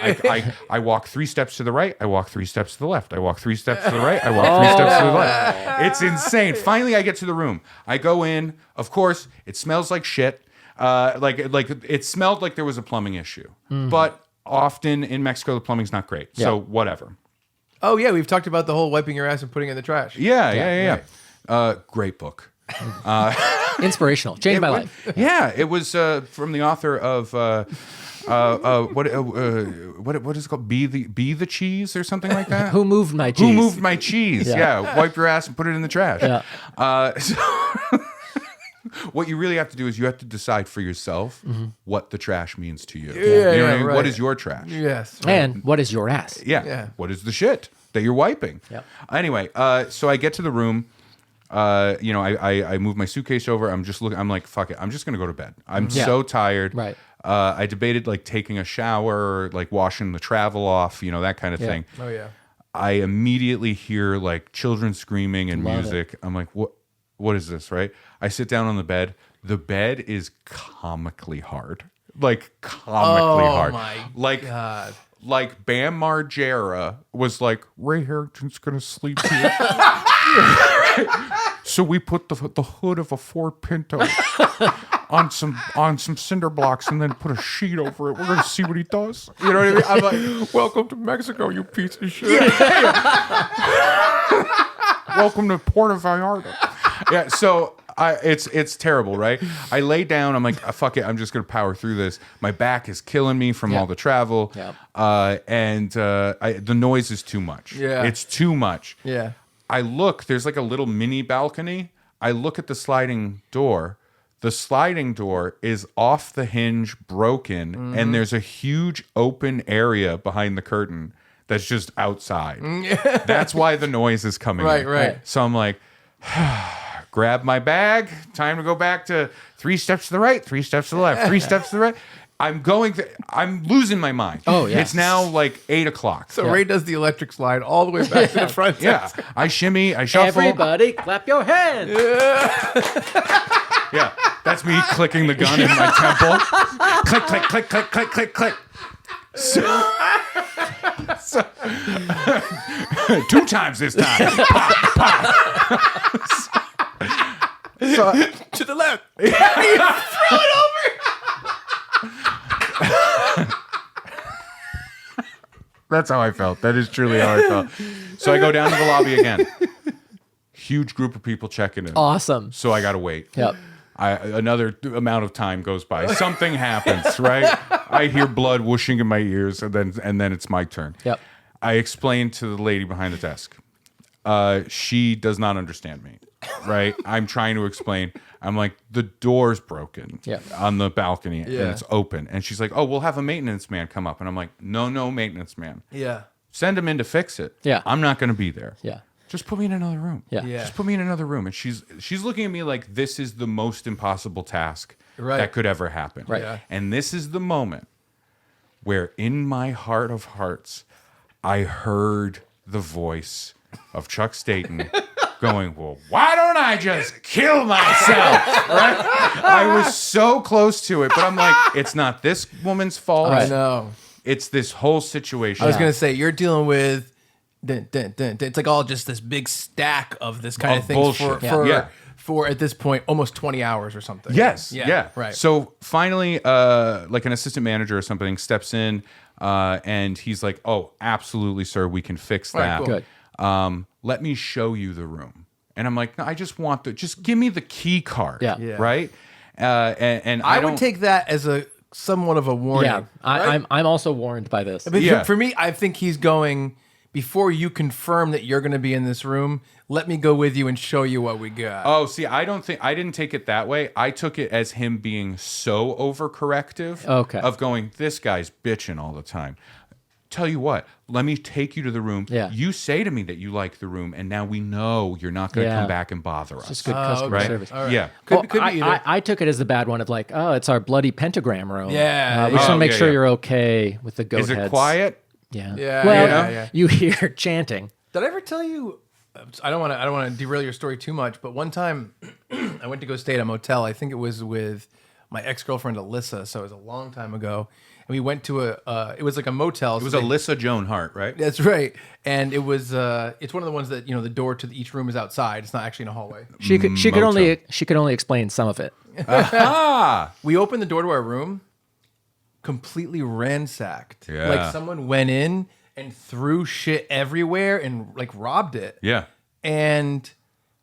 I walk 3 steps to the right. I walk 3 steps to the left. I walk 3 steps to the right. I walk 3 steps to the left. It's insane. Finally, I get to the room. I go in. Of course, it smells like shit. Like it smelled like there was a plumbing issue. But often in Mexico, the plumbing's not great. So whatever. Oh yeah, we've talked about the whole wiping your ass and putting it in the trash. Yeah. Great book. Inspirational. Changed my life. Yeah, it was from the author of what is it called? Be the cheese or something like that. Who moved my cheese? Who moved my cheese? Yeah. Yeah, wipe your ass and put it in the trash. Yeah. what you really have to do is you have to decide for yourself what the trash means to you. Yeah, You know what I mean? right. What is your trash? Yes. Right. And what is your ass? Yeah. What is the shit that you're wiping? Yep. Anyway, so I get to the room. I move my suitcase over. I'm just looking. I'm like, fuck it. I'm just gonna go to bed. I'm so tired. Right. I debated like taking a shower, like washing the travel off, that kind of thing. Oh yeah. I immediately hear like children screaming and Love music. I'm like, what is this, right? I sit down on the bed. The bed is comically hard. Like comically hard. Oh my God. Like Bam Margera was like, Ray Harrington's gonna sleep here. So we put the hood of a Ford Pinto on some cinder blocks and then put a sheet over it. We're gonna see what he does. You know what I mean? I'm like, welcome to Mexico, you piece of shit. Welcome to Puerto Vallarta. Yeah, so it's terrible, right? I lay down. I'm like, fuck it. I'm just gonna power through this. My back is killing me from all the travel, and the noise is too much. Yeah, it's too much. Yeah. I look. There's like a little mini balcony. I look at the sliding door. The sliding door is off the hinge, broken, and there's a huge open area behind the curtain that's just outside. That's why the noise is coming in. Right. So I'm like, grab my bag. Time to go back to 3 steps to the right, 3 steps to the left, 3 steps to the right. I'm losing my mind. Oh, yeah. It's now like 8 o'clock. So Ray does the electric slide all the way back to the front. Yeah. I shimmy, I shuffle. Everybody clap your hands. Yeah. That's me clicking the gun in my temple. Click, click, click, click, click, click, click. So 2 times this time. Pop, pop. So, To the left. That's how I felt. That is truly how I felt. So I go down to the lobby again. Huge group of people checking in. Awesome. So I got to wait. Yep. Another amount of time goes by. Something happens, right? I hear blood whooshing in my ears, and then it's my turn. Yep. I explain to the lady behind the desk. She does not understand me, right? I'm trying to explain. I'm like, the door's broken on the balcony, and it's open. And she's like, oh, we'll have a maintenance man come up. And I'm like, no maintenance man. Yeah. Send him in to fix it. Yeah. I'm not going to be there. Yeah. Just put me in another room. Yeah. Just put me in another room. And she's looking at me like this is the most impossible task that could ever happen. Right. Yeah. And this is the moment where in my heart of hearts, I heard the voice of Chuck Staten going, well, why don't I just kill myself? Right? I was so close to it, but I'm like, it's not this woman's fault. I know. It's this whole situation. I was going to say, you're dealing with, it's like all just this big stack of this kind of thing for at this point, almost 20 hours or something. Yes. Yeah. Right. So finally, like an assistant manager or something steps in and he's like, oh, absolutely, sir. We can fix that. Right, cool. Good. Let me show you the room. And I'm like, no, I just want just give me the key card. Yeah. Right. And I would take that as somewhat of a warning. Yeah. I'm also warned by this. But for me, I think he's going, before you confirm that you're going to be in this room, let me go with you and show you what we got. Oh, see, I didn't take it that way. I took it as him being so overcorrective. Okay. Of going, this guy's bitching all the time. Tell you what, let me take you to the room. Yeah. You say to me that you like the room, and now we know you're not going to come back and bother us. Just good customer service. All right. Yeah. Could be either. I took it as the bad one of like, oh, it's our bloody pentagram room. Yeah, we just want to make sure yeah. you're okay with the goat Is it heads. quiet? Yeah. Yeah, Well, yeah. you hear chanting. Did I ever tell you? I don't want to derail your story too much, but one time I went to go stay at a motel. I think it was with my ex-girlfriend Alyssa, so it was a long time ago. And we went to it was like a motel. It was Alyssa Joan Hart, right? That's right. And it was it's one of the ones that, the door to each room is outside. It's not actually in a hallway. She could only explain some of it. We opened the door to our room, completely ransacked. Yeah. Like someone went in and threw shit everywhere and like robbed it. Yeah. And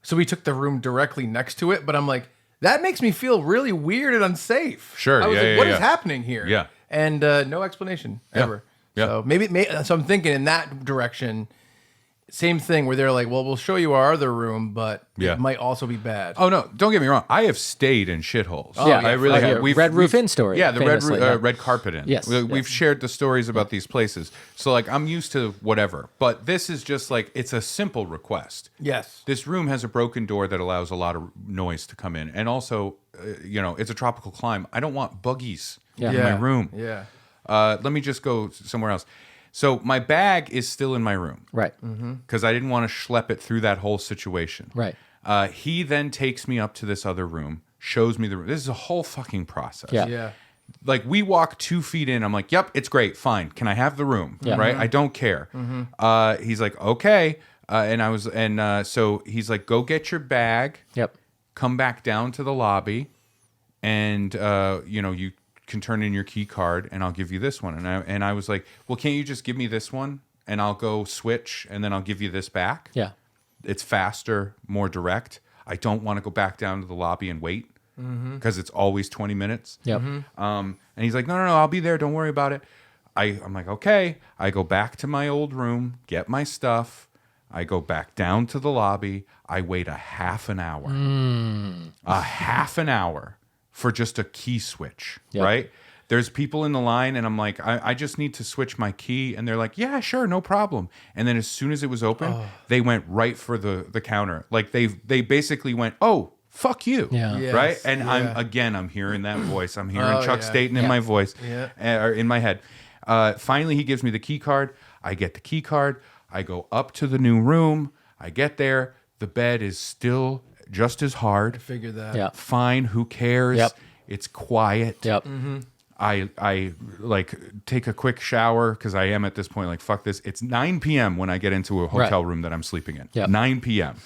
so we took the room directly next to it, but I'm like, that makes me feel really weird and unsafe. Sure. I was Yeah, like, yeah, what yeah. is happening here? Yeah. And no explanation ever. Yeah. So maybe so I'm thinking in that direction, same thing where they're like, well, we'll show you our other room, but Yeah. it might also be bad. Oh no! Don't get me wrong. I have stayed in shitholes. Yeah. I really Like have. your Red Roof Inn story, Yeah, the famously, yeah. red carpet inn. Yes. We've shared the stories about these places. So like, I'm used to whatever. But this is just like, it's a simple request. Yes. This room has a broken door that allows a lot of noise to come in, and also, it's a tropical climate. I don't want buggies in my room. Yeah. Let me just go somewhere else. So my bag is still in my room. Right. Because I didn't want to schlep it through that whole situation. Right. He then takes me up to this other room, shows me the room. This is a whole fucking process. Yeah. Yeah. Like, we walk 2 feet in. I'm like, yep, it's great. Fine. Can I have the room? Yeah. Right? I don't care. He's like, okay. So he's like, go get your bag. Yep. Come back down to the lobby. And, you can turn in your key card and I'll give you this one. And I was like, well, can't you just give me this one and I'll go switch and then I'll give you this back? Yeah. It's faster, more direct. I don't want to go back down to the lobby and wait because it's always 20 minutes. Yep. And he's like, no, I'll be there. Don't worry about it. I'm like, okay. I go back to my old room, get my stuff. I go back down to the lobby. I wait a half an hour. A half an hour for just a key switch, Yep. right? There's people in the line, and I'm like, I just need to switch my key. And they're like, yeah, sure, no problem. And then as soon as it was open, they went right for the counter. Like, they basically went, oh, fuck you. Yeah. Yes, Right? And yeah. I'm hearing that voice. I'm hearing Chuck yeah. Staten in Yeah. my voice, Yeah. or in my head. Finally, he gives me the key card. I get the key card. I go up to the new room. I get there. The bed is still just as hard. Figure that. Yeah. Fine, who cares? Yep. It's quiet. Yep. I like take a quick shower because I am at this point like, fuck this. It's 9 p.m. when I get into a hotel room that I'm sleeping in. Yep. 9 p.m.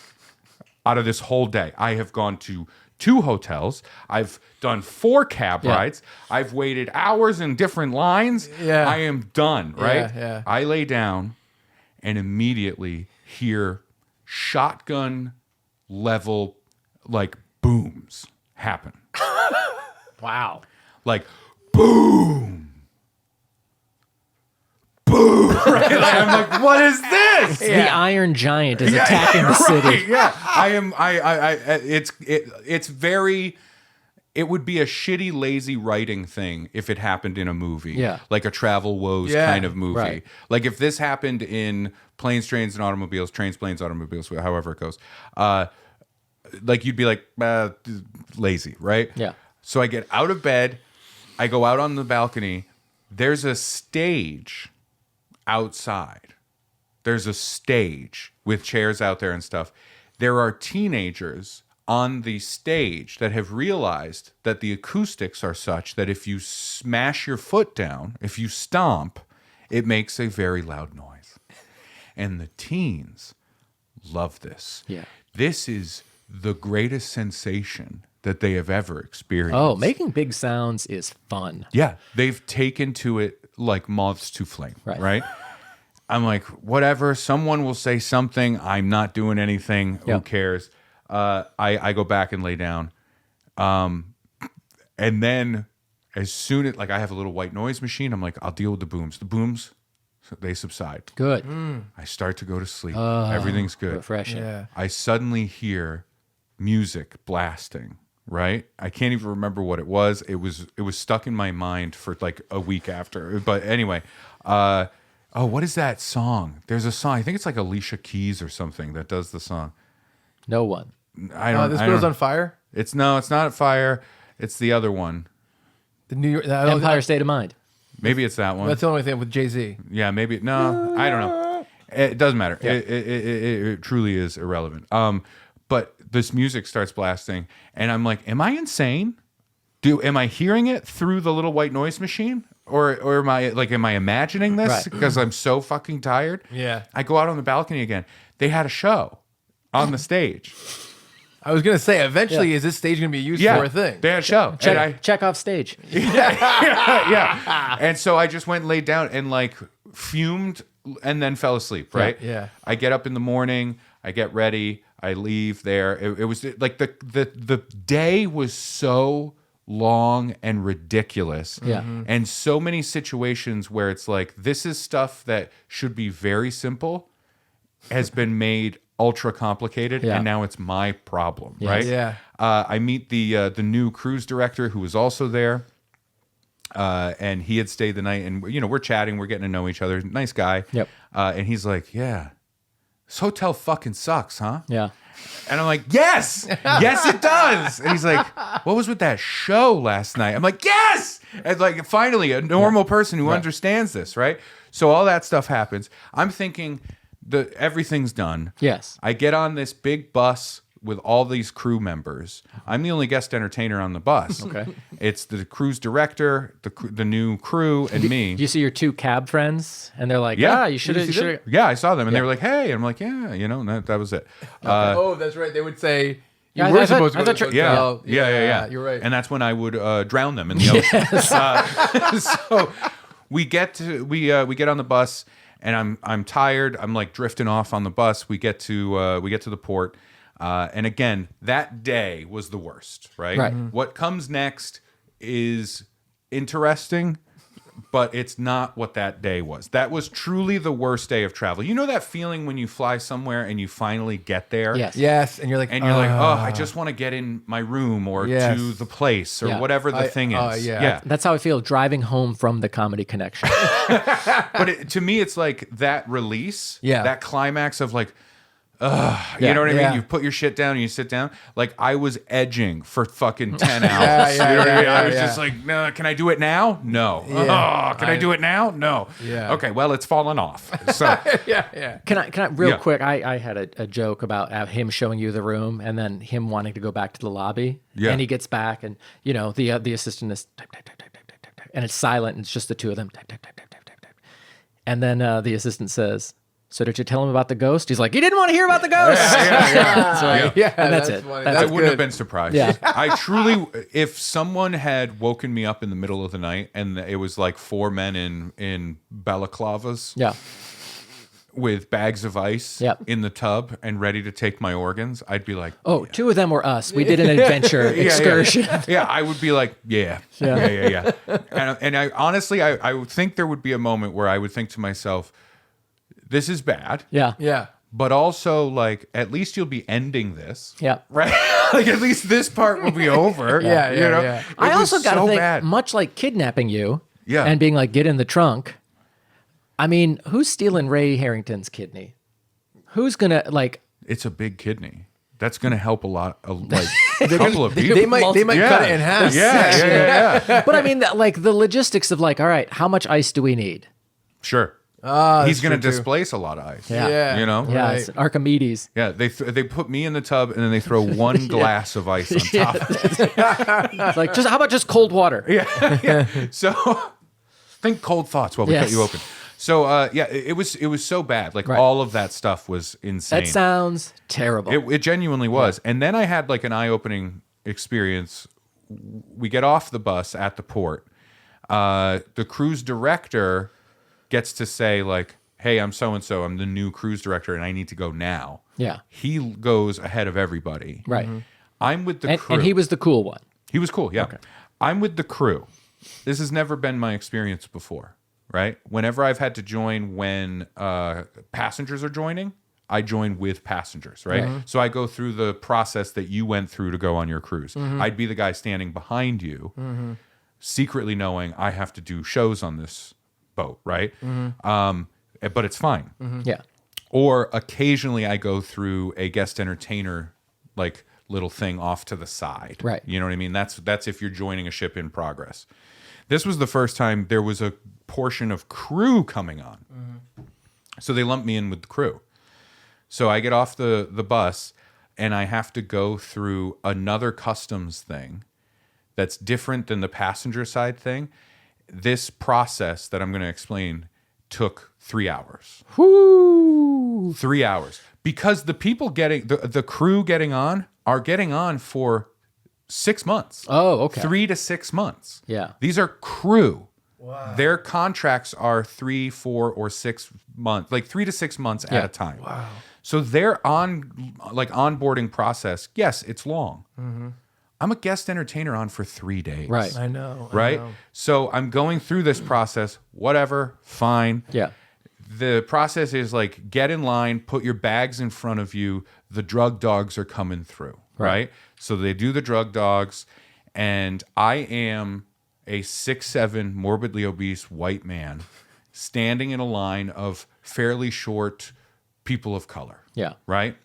Out of this whole day, I have gone to 2 hotels. I've done 4 cab rides. I've waited hours in different lines. Yeah. I am done, right? Yeah. I lay down and immediately hear shotgun level like booms happen. Wow. Like, boom, boom. Right? Like, I'm like, what is this? The Iron Giant is attacking the city. Right, yeah, I am. It's very. It would be a shitty, lazy writing thing if it happened in a movie. Yeah. Like a travel woes Yeah. kind of movie. Right. Like if this happened in Planes, Trains, and Automobiles, Trains, Planes, Automobiles, however it goes. Like you'd be like, lazy, right? Yeah. So I get out of bed. I go out on the balcony. There's a stage outside. There's a stage with chairs out there and stuff. There are teenagers on the stage that have realized that the acoustics are such that if you smash your foot down, if you stomp, it makes a very loud noise. And the teens love this. Yeah. This is the greatest sensation that they have ever experienced. Oh, making big sounds is fun. Yeah, they've taken to it like moths to flame, Right. right? I'm like, whatever, someone will say something, I'm not doing anything, who Yep. cares? I go back and lay down. And then as soon as, like, I have a little white noise machine, I'm like, I'll deal with the booms. The booms, they subside. Good. I start to go to sleep. Everything's good. Refreshing. Yeah. I suddenly hear music blasting, right? I can't even remember what it was. It was stuck in my mind for like a week after. But anyway, what is that song? There's a song. I think it's like Alicia Keys or something that does the song. No one. I don't. This I girl's don't- on fire. It's not Fire. It's the other one. The New York Empire State of Mind. Maybe it's that one. That's the only thing with Jay-Z. Yeah, maybe. No, I don't know. It doesn't matter. Yeah. It truly is irrelevant. But this music starts blasting, and I'm like, am I insane? Am I hearing it through the little white noise machine? Or am I imagining this Right. because I'm so fucking tired? Yeah. I go out on the balcony again. They had a show on the stage. I was gonna say, eventually, Yeah. is this stage gonna be used Yeah, for a thing? they had a show. And I, Check off stage. yeah. And so I just went and laid down and like fumed and then fell asleep, right? Yeah. I get up in the morning, I get ready, I leave there. It was like the day was so long and ridiculous. Yeah. And so many situations where it's like, this is stuff that should be very simple. has been made ultra complicated, and now it's my problem, right? Yeah. I meet the new cruise director who was also there, and he had stayed the night, and we're chatting, we're getting to know each other. Nice guy. Yep. And he's like, "Yeah, this hotel fucking sucks, huh?" Yeah. And I'm like, yes, yes, it does. And he's like, what was with that show last night? I'm like, yes. And like, finally, a normal person who understands this, right? So all that stuff happens. I'm thinking everything's done. Yes. I get on this big bus with all these crew members. I'm the only guest entertainer on the bus. Okay. It's the cruise director, the new crew, and me. Do you see your two cab friends? And they're like, Yeah. you should have. Yeah, I saw them, and they were like, hey. And I'm like, yeah, and that was it. Oh, that's right. They would say you Yeah, were I supposed to thought go to the you- hotel. Yeah. You're right. And that's when I would drown them in the ocean. So we get on the bus, and I'm tired. I'm like drifting off on the bus. We get to the port, and again, that day was the worst. Right. Right. What comes next is interesting, but it's not what that day was. That was truly the worst day of travel. You know that feeling when you fly somewhere and you finally get there? Yes. Yes, and you're like, Oh, I just want to get in my room or Yes. to the place or Yeah. whatever the thing is. yeah. That's how I feel driving home from the Comedy Connection. But to me, it's like that release, Yeah. that climax of like, you know what I mean? Yeah. You put your shit down and you sit down. Like I was edging for fucking 10 hours. You know what I mean? I was just like, no, can I do it now? No. Yeah. Can I do it now? No. Yeah. Okay, well, it's fallen off. So yeah. Can I real Yeah. quick? I had a joke about him showing you the room and then him wanting to go back to the lobby. Yeah. And he gets back and the assistant is type, and it's silent and it's just the two of them type. And then the assistant says, "So did you tell him about the ghost?" He's like, "He didn't want to hear about the ghost." Yeah, And that's it. funny. That's I That's wouldn't have good. been surprised. Yeah. I truly, if someone had woken me up in the middle of the night and it was like four men in balaclavas Yeah. with bags of ice Yep. in the tub and ready to take my organs, I'd be like, Oh, two of them were us. We did an adventure excursion. yeah, I would be like, yeah. And I honestly, I would think there would be a moment where I would think to myself, this is bad. Yeah. Yeah. But also, like, at least you'll be ending this. Yeah. Right? Like, at least this part will be over. Yeah, you know? yeah. It I was also got to so think, bad. much like kidnapping you Yeah. and being like, get in the trunk. I mean, who's stealing Ray Harrington's kidney? Who's going to, like, It's a big kidney. That's going to help a lot, like, a couple of people. They might cut it in half. Yeah. but I mean, like, the logistics of, like, all right, how much ice do we need? Sure. He's that's going to true, too. displace a lot of ice. Yeah. You know? Yeah, Right. it's Archimedes. Yeah, they put me in the tub and then they throw one glass of ice on top. It's like, how about just cold water? Yeah. So think cold thoughts while we cut Yes. you open. So it was so bad. Like Right. all of that stuff was insane. That sounds terrible. It genuinely was. And then I had like an eye-opening experience. We get off the bus at the port. The cruise director gets to say like, "Hey, I'm so-and-so. I'm the new cruise director and I need to go now." Yeah. He goes ahead of everybody. Right. I'm with the crew. And he was the cool one. He was cool, yeah. I'm with the crew. This has never been my experience before, right? Whenever I've had to join when passengers are joining, I join with passengers, right? So I go through the process that you went through to go on your cruise. I'd be the guy standing behind you, secretly knowing I have to do shows on this boat, right? But it's fine. Yeah. Or occasionally I go through a guest entertainer like little thing off to the side. Right. You know what I mean? That's if you're joining a ship in progress. This was the first time there was a portion of crew coming on. So they lumped me in with the crew. So I get off the bus and I have to go through another customs thing that's different than the passenger side thing. This process that I'm going to explain took 3 hours. Whoo! 3 hours. Because the people getting, the crew getting on are getting on for 6 months. Oh, okay. 3 to 6 months. Yeah. These are crew. Wow. Their contracts are 3, 4, or 6 months, like 3 to 6 months at a time. Wow. So their onboarding process, yes, it's long. I'm a guest entertainer on for 3 days. Right. I know. Right? So I'm going through this process, whatever, fine. Yeah. the process is like, get in line, put your bags in front of you. The drug dogs are coming through, right? So they do the drug dogs, and I am a 6'7", morbidly obese white man standing in a line of fairly short people of color. Yeah. Right?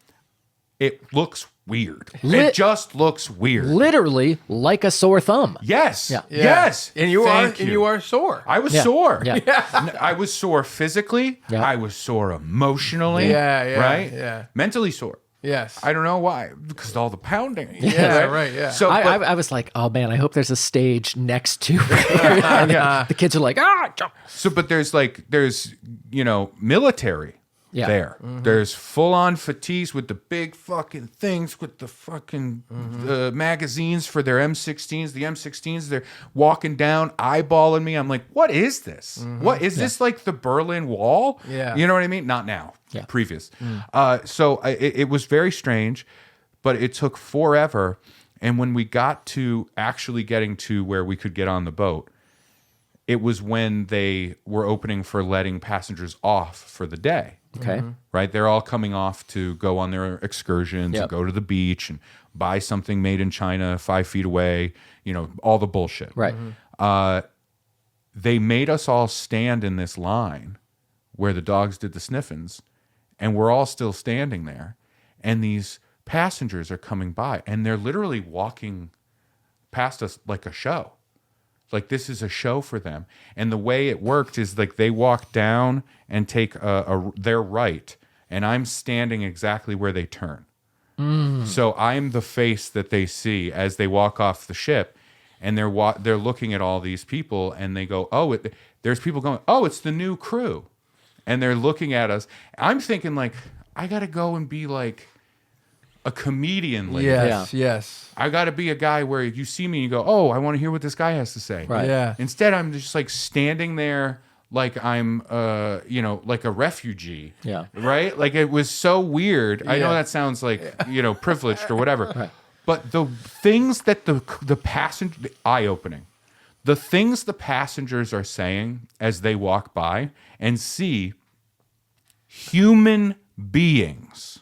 It looks weird. It just looks weird. Literally like a sore thumb. Yes. Yeah. Yes. And you Thank are sore. I was Yeah. sore. Yeah. I was sore physically. Yeah. I was sore emotionally. Yeah, Right? yeah. Mentally sore. Yes. I don't know why. Because of all the pounding. Yeah, right, yeah. So I was like, oh man, I hope there's a stage next to it. And the kids are like, but there's military Yeah. there. There's full on fatigues with the big fucking things with the fucking magazines for their M16s. The M16s, they're walking down, eyeballing me. I'm like, what is this? What is this, like the Berlin Wall? Yeah. You know what I mean? Not now. Yeah. Previous. So it was very strange, but it took forever. And when we got to actually getting to where we could get on the boat, it was when they were opening for letting passengers off for the day. okay. Right? They're all coming off to go on their excursions and Yep. go to the beach and buy something made in China 5 feet away, all the bullshit. Right. They made us all stand in this line where the dogs did the sniffins, and we're all still standing there. And these passengers are coming by, and they're literally walking past us like a show. Like this is a show for them. And the way it worked is like they walk down and take their right, and I'm standing exactly where they turn. So I'm the face that they see as they walk off the ship, and they're looking at all these people, and they go, oh, there's people going, oh, it's the new crew. And they're looking at us. I'm thinking like, I got to go and be like a comedian later. Yes, yes. I got to be a guy where you see me and you go, oh, I want to hear what this guy has to say. Right. Yeah. Instead, I'm just like standing there like I'm, like a refugee. Yeah. Right? Like it was so weird. I know Yeah. that sounds like, privileged or whatever. Right. But the things that the passenger, eye-opening, the things the passengers are saying as they walk by and see human beings.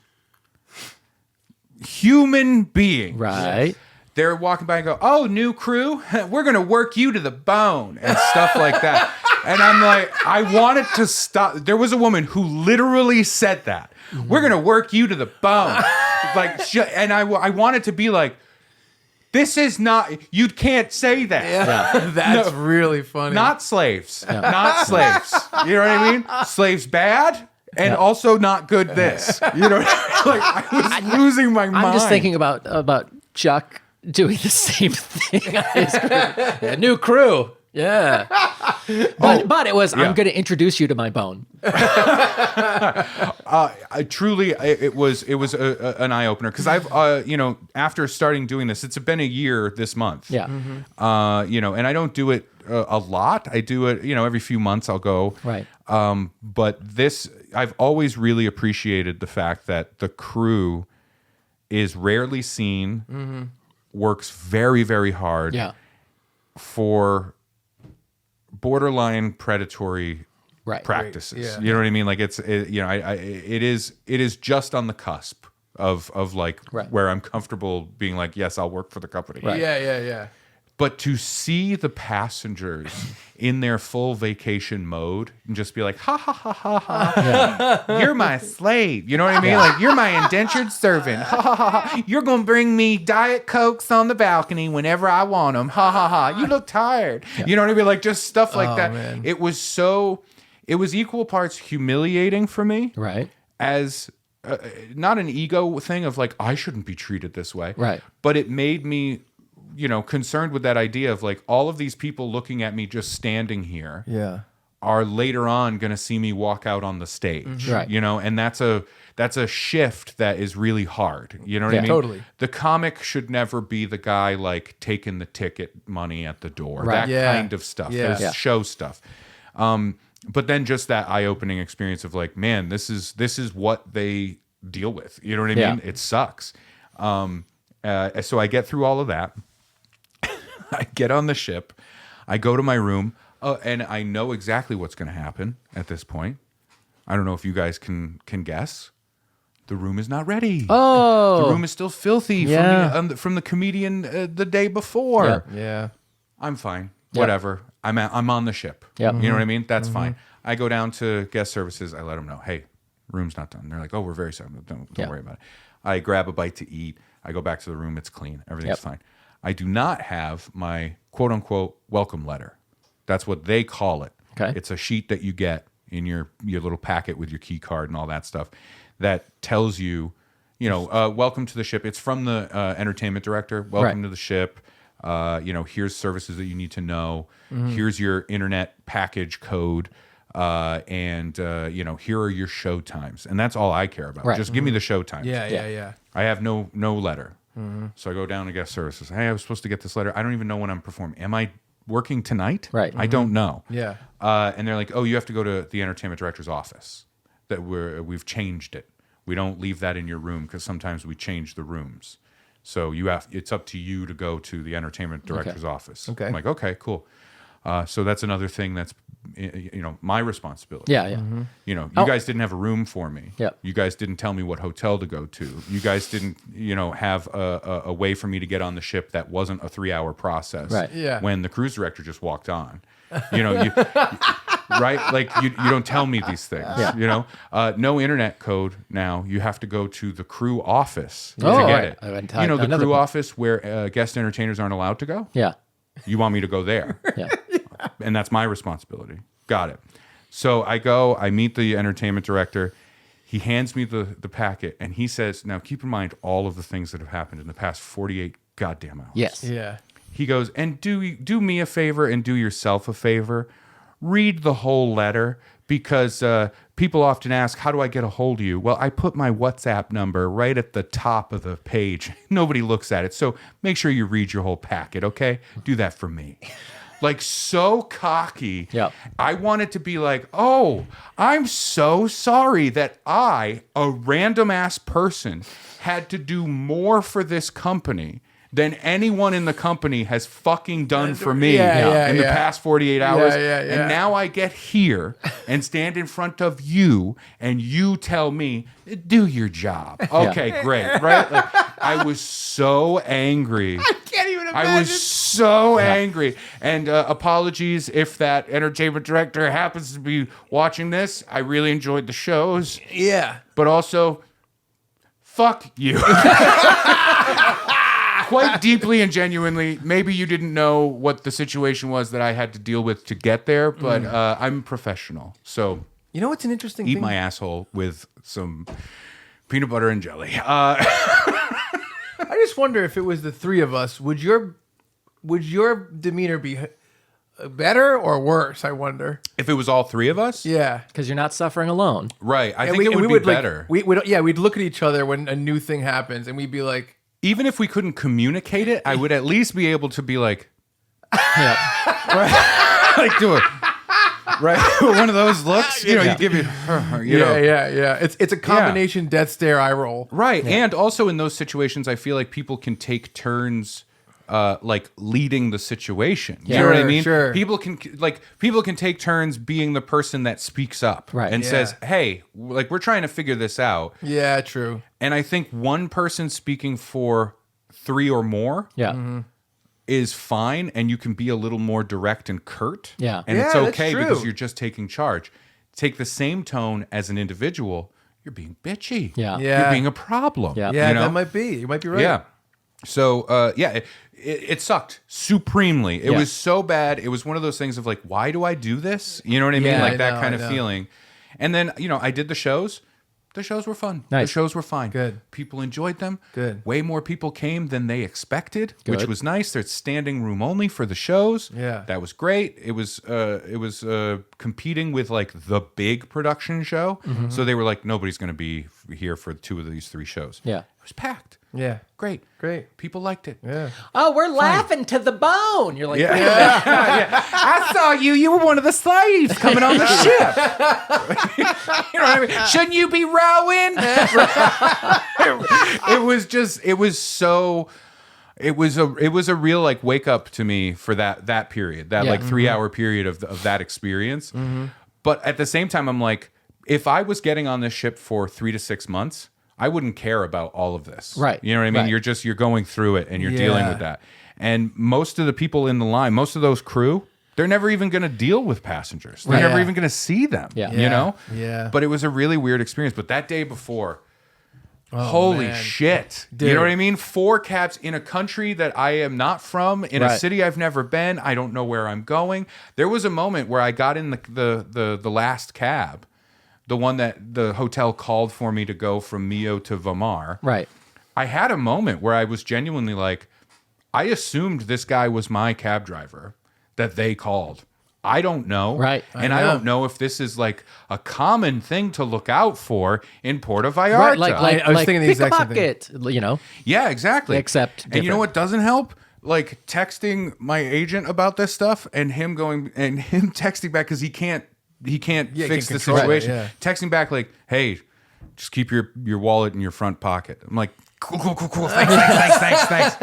Right. They're walking by and go, oh, new crew, we're going to work you to the bone and stuff like that. And I'm like, I wanted to stop. There was a woman who literally said that. We're going to work you to the bone. And I wanted to be like, this is not, you can't say that. Yeah. That's really funny. Not slaves. Not slaves. You know what I mean? Slaves bad and also not good this. You know what I mean? Like I was losing my mind. I'm just thinking about Chuck doing the same thing on his crew. Yeah, new crew. Yeah. But it was, I'm going to introduce you to my bone. I truly, it was an eye opener because I've, after starting doing this, it's been a year this month. Yeah. And I don't do it a lot. I do it, every few months I'll go. Right. But this, I've always really appreciated the fact that the crew is rarely seen, works very, very hard Yeah. for borderline predatory practices. Yeah. You know what I mean? Like it is just on the cusp of like where I'm comfortable being like, yes, I'll work for the company. Right. Yeah. But to see the passengers in their full vacation mode and just be like, ha ha ha ha ha, you're my slave. You know what I mean? Like you're my indentured servant. Ha ha ha ha. You're gonna bring me Diet Cokes on the balcony whenever I want them. Ha ha ha. You look tired. You know what I mean? Like just stuff like that. Man. It was equal parts humiliating for me. Right. As not an ego thing of like, I shouldn't be treated this way. Right. But it made me, concerned with that idea of like all of these people looking at me just standing here Yeah. are later on going to see me walk out on the stage. Right. And that's a shift that is really hard. You know what I Yeah. mean? Totally. The comic should never be the guy like taking the ticket money at the door. Right. That Yeah. kind of stuff. Yeah. There's Yeah. show stuff. But then just that eye-opening experience of like, man, this is what they deal with. You know what I Yeah. mean? It sucks. So I get through all of that. I get on the ship. I go to my room, and I know exactly what's going to happen at this point. I don't know if you guys can guess. The room is not ready. Oh, the room is still filthy from the comedian the day before. Yeah. I'm fine. Whatever. I'm on the ship. Yep. You know what I mean? That's fine. I go down to guest services. I let them know, hey, room's not done. They're like, oh, we're very sorry. Don't worry about it. I grab a bite to eat. I go back to the room. It's clean. Everything's fine. I do not have my quote unquote welcome letter. That's what they call it. Okay. It's a sheet that you get in your little packet with your key card and all that stuff that tells you, welcome to the ship. It's from the entertainment director. Welcome to the ship. Here's services that you need to know. Here's your internet package code. And here are your show times. And that's all I care about. Right. Just give me the show times. Yeah. I have no letter. So I go down to guest services. Hey, I was supposed to get this letter. I don't even know when I'm performing. Am I working tonight? Right. I don't know. Yeah. And they're like, oh, you have to go to the entertainment director's office. That we've changed it. We don't leave that in your room because sometimes we change the rooms. So it's up to you to go to the entertainment director's office. Okay. I'm like, okay, cool. So that's another thing that's my responsibility. Yeah. You guys didn't have a room for me. Yeah. You guys didn't tell me what hotel to go to. You guys didn't have a way for me to get on the ship that wasn't a 3-hour process. Right. Yeah. When the cruise director just walked on. Right? Like you don't tell me these things. No internet code now. You have to go to the crew office to get it. The crew office where guest entertainers aren't allowed to go. Yeah. You want me to go there. Yeah. And that's my responsibility. Got it. So I go, I meet the entertainment director. He hands me the packet and he says, now keep in mind all of the things that have happened in the past 48 goddamn hours. Yes. Yeah. He goes, and do me a favor and do yourself a favor. Read the whole letter because people often ask, how do I get a hold of you? Well, I put my WhatsApp number right at the top of the page. Nobody looks at it. So make sure you read your whole packet, okay? Do that for me. Like, so cocky. Yep. I wanted to be like, oh, I'm so sorry that I, a random ass person, had to do more for this company than anyone in the company has fucking done for me in the past 48 hours. And now I get here and stand in front of you and you tell me, do your job. Okay, great. Right? Like, I was so angry. I can't even imagine. I was so angry. And apologies if that entertainment director happens to be watching this. I really enjoyed the shows. Yeah. But also, fuck you. Quite deeply and genuinely, maybe you didn't know what the situation was that I had to deal with to get there, but I'm professional. So, you know what's an interesting eat thing? my asshole with some peanut butter and jelly. I just wonder if it was the three of us, would your demeanor be better or worse? I wonder. If it was all three of us? Yeah. Because you're not suffering alone. Right. I think it would be better. We'd look at each other when a new thing happens and we'd be like, even if we couldn't communicate it, I would at least be able to be like, Yeah. like do it. Right? One of those looks, you give it, yeah. It's a combination death stare eye roll. Right. Yeah. And also in those situations, I feel like people can take turns like leading the situation. You know what I mean? Sure. People can take turns being the person that speaks up and says, hey, like we're trying to figure this out. Yeah, true. And I think one person speaking for three or more is fine, and you can be a little more direct and curt. Yeah. And it's okay that's because true. you're just taking charge. Take the same tone as an individual, you're being bitchy. Yeah. You're being a problem. Yeah. Yeah, you know? that might be. You might be right. Yeah. So, it sucked supremely. It was so bad. It was one of those things of like, why do I do this? You know what I mean? Yeah, Like I that know, kind I of know. feeling. And then, I did the shows. The shows were fun. Nice. The shows were fine. Good. People enjoyed them. Good. Way more people came than they expected, which Good. was nice. There's standing room only for the shows. Yeah. That was great. It was competing with like the big production show. So they were like, nobody's going to be here for two of these three shows. Yeah. It was packed. Yeah. Great. Great. People liked it. Yeah. Oh, we're laughing to the bone. You're like, wait a minute. I saw you. You were one of the slaves coming on the ship. You know what I mean? Shouldn't you be rowing? It was a real like wake up to me for that period, that like 3 hour period of that experience. But at the same time, I'm like, if I was getting on this ship for 3 to 6 months, I wouldn't care about all of this. Right. You know what I mean? Right. You're going through it and you're dealing with that. And most of the people in the line, most of those crew, they're never even going to deal with passengers. They're never even going to see them. Yeah. You know? Yeah. But it was a really weird experience. But that day before, holy man. shit. Dude. You know what I mean? 4 cabs in a country that I am not from, in a Right. city I've never been. I don't know where I'm going. There was a moment where I got in the last cab, the one that the hotel called for me to go from Mio to Vamar. Right. I had a moment where I was genuinely like, I assumed this guy was my cab driver that they called. I don't know. Right. And I don't know if this is like a common thing to look out for in Puerto Vallarta. Right. Like, I was thinking the exact same thing. pickpocket, you know? Yeah, exactly. Except and you know different. what doesn't help? Like texting my agent about this stuff and him texting back because he can't fix can't the control it, situation. yeah. Texting back like, "Hey, just keep your wallet in your front pocket." I'm like, cool. Thanks.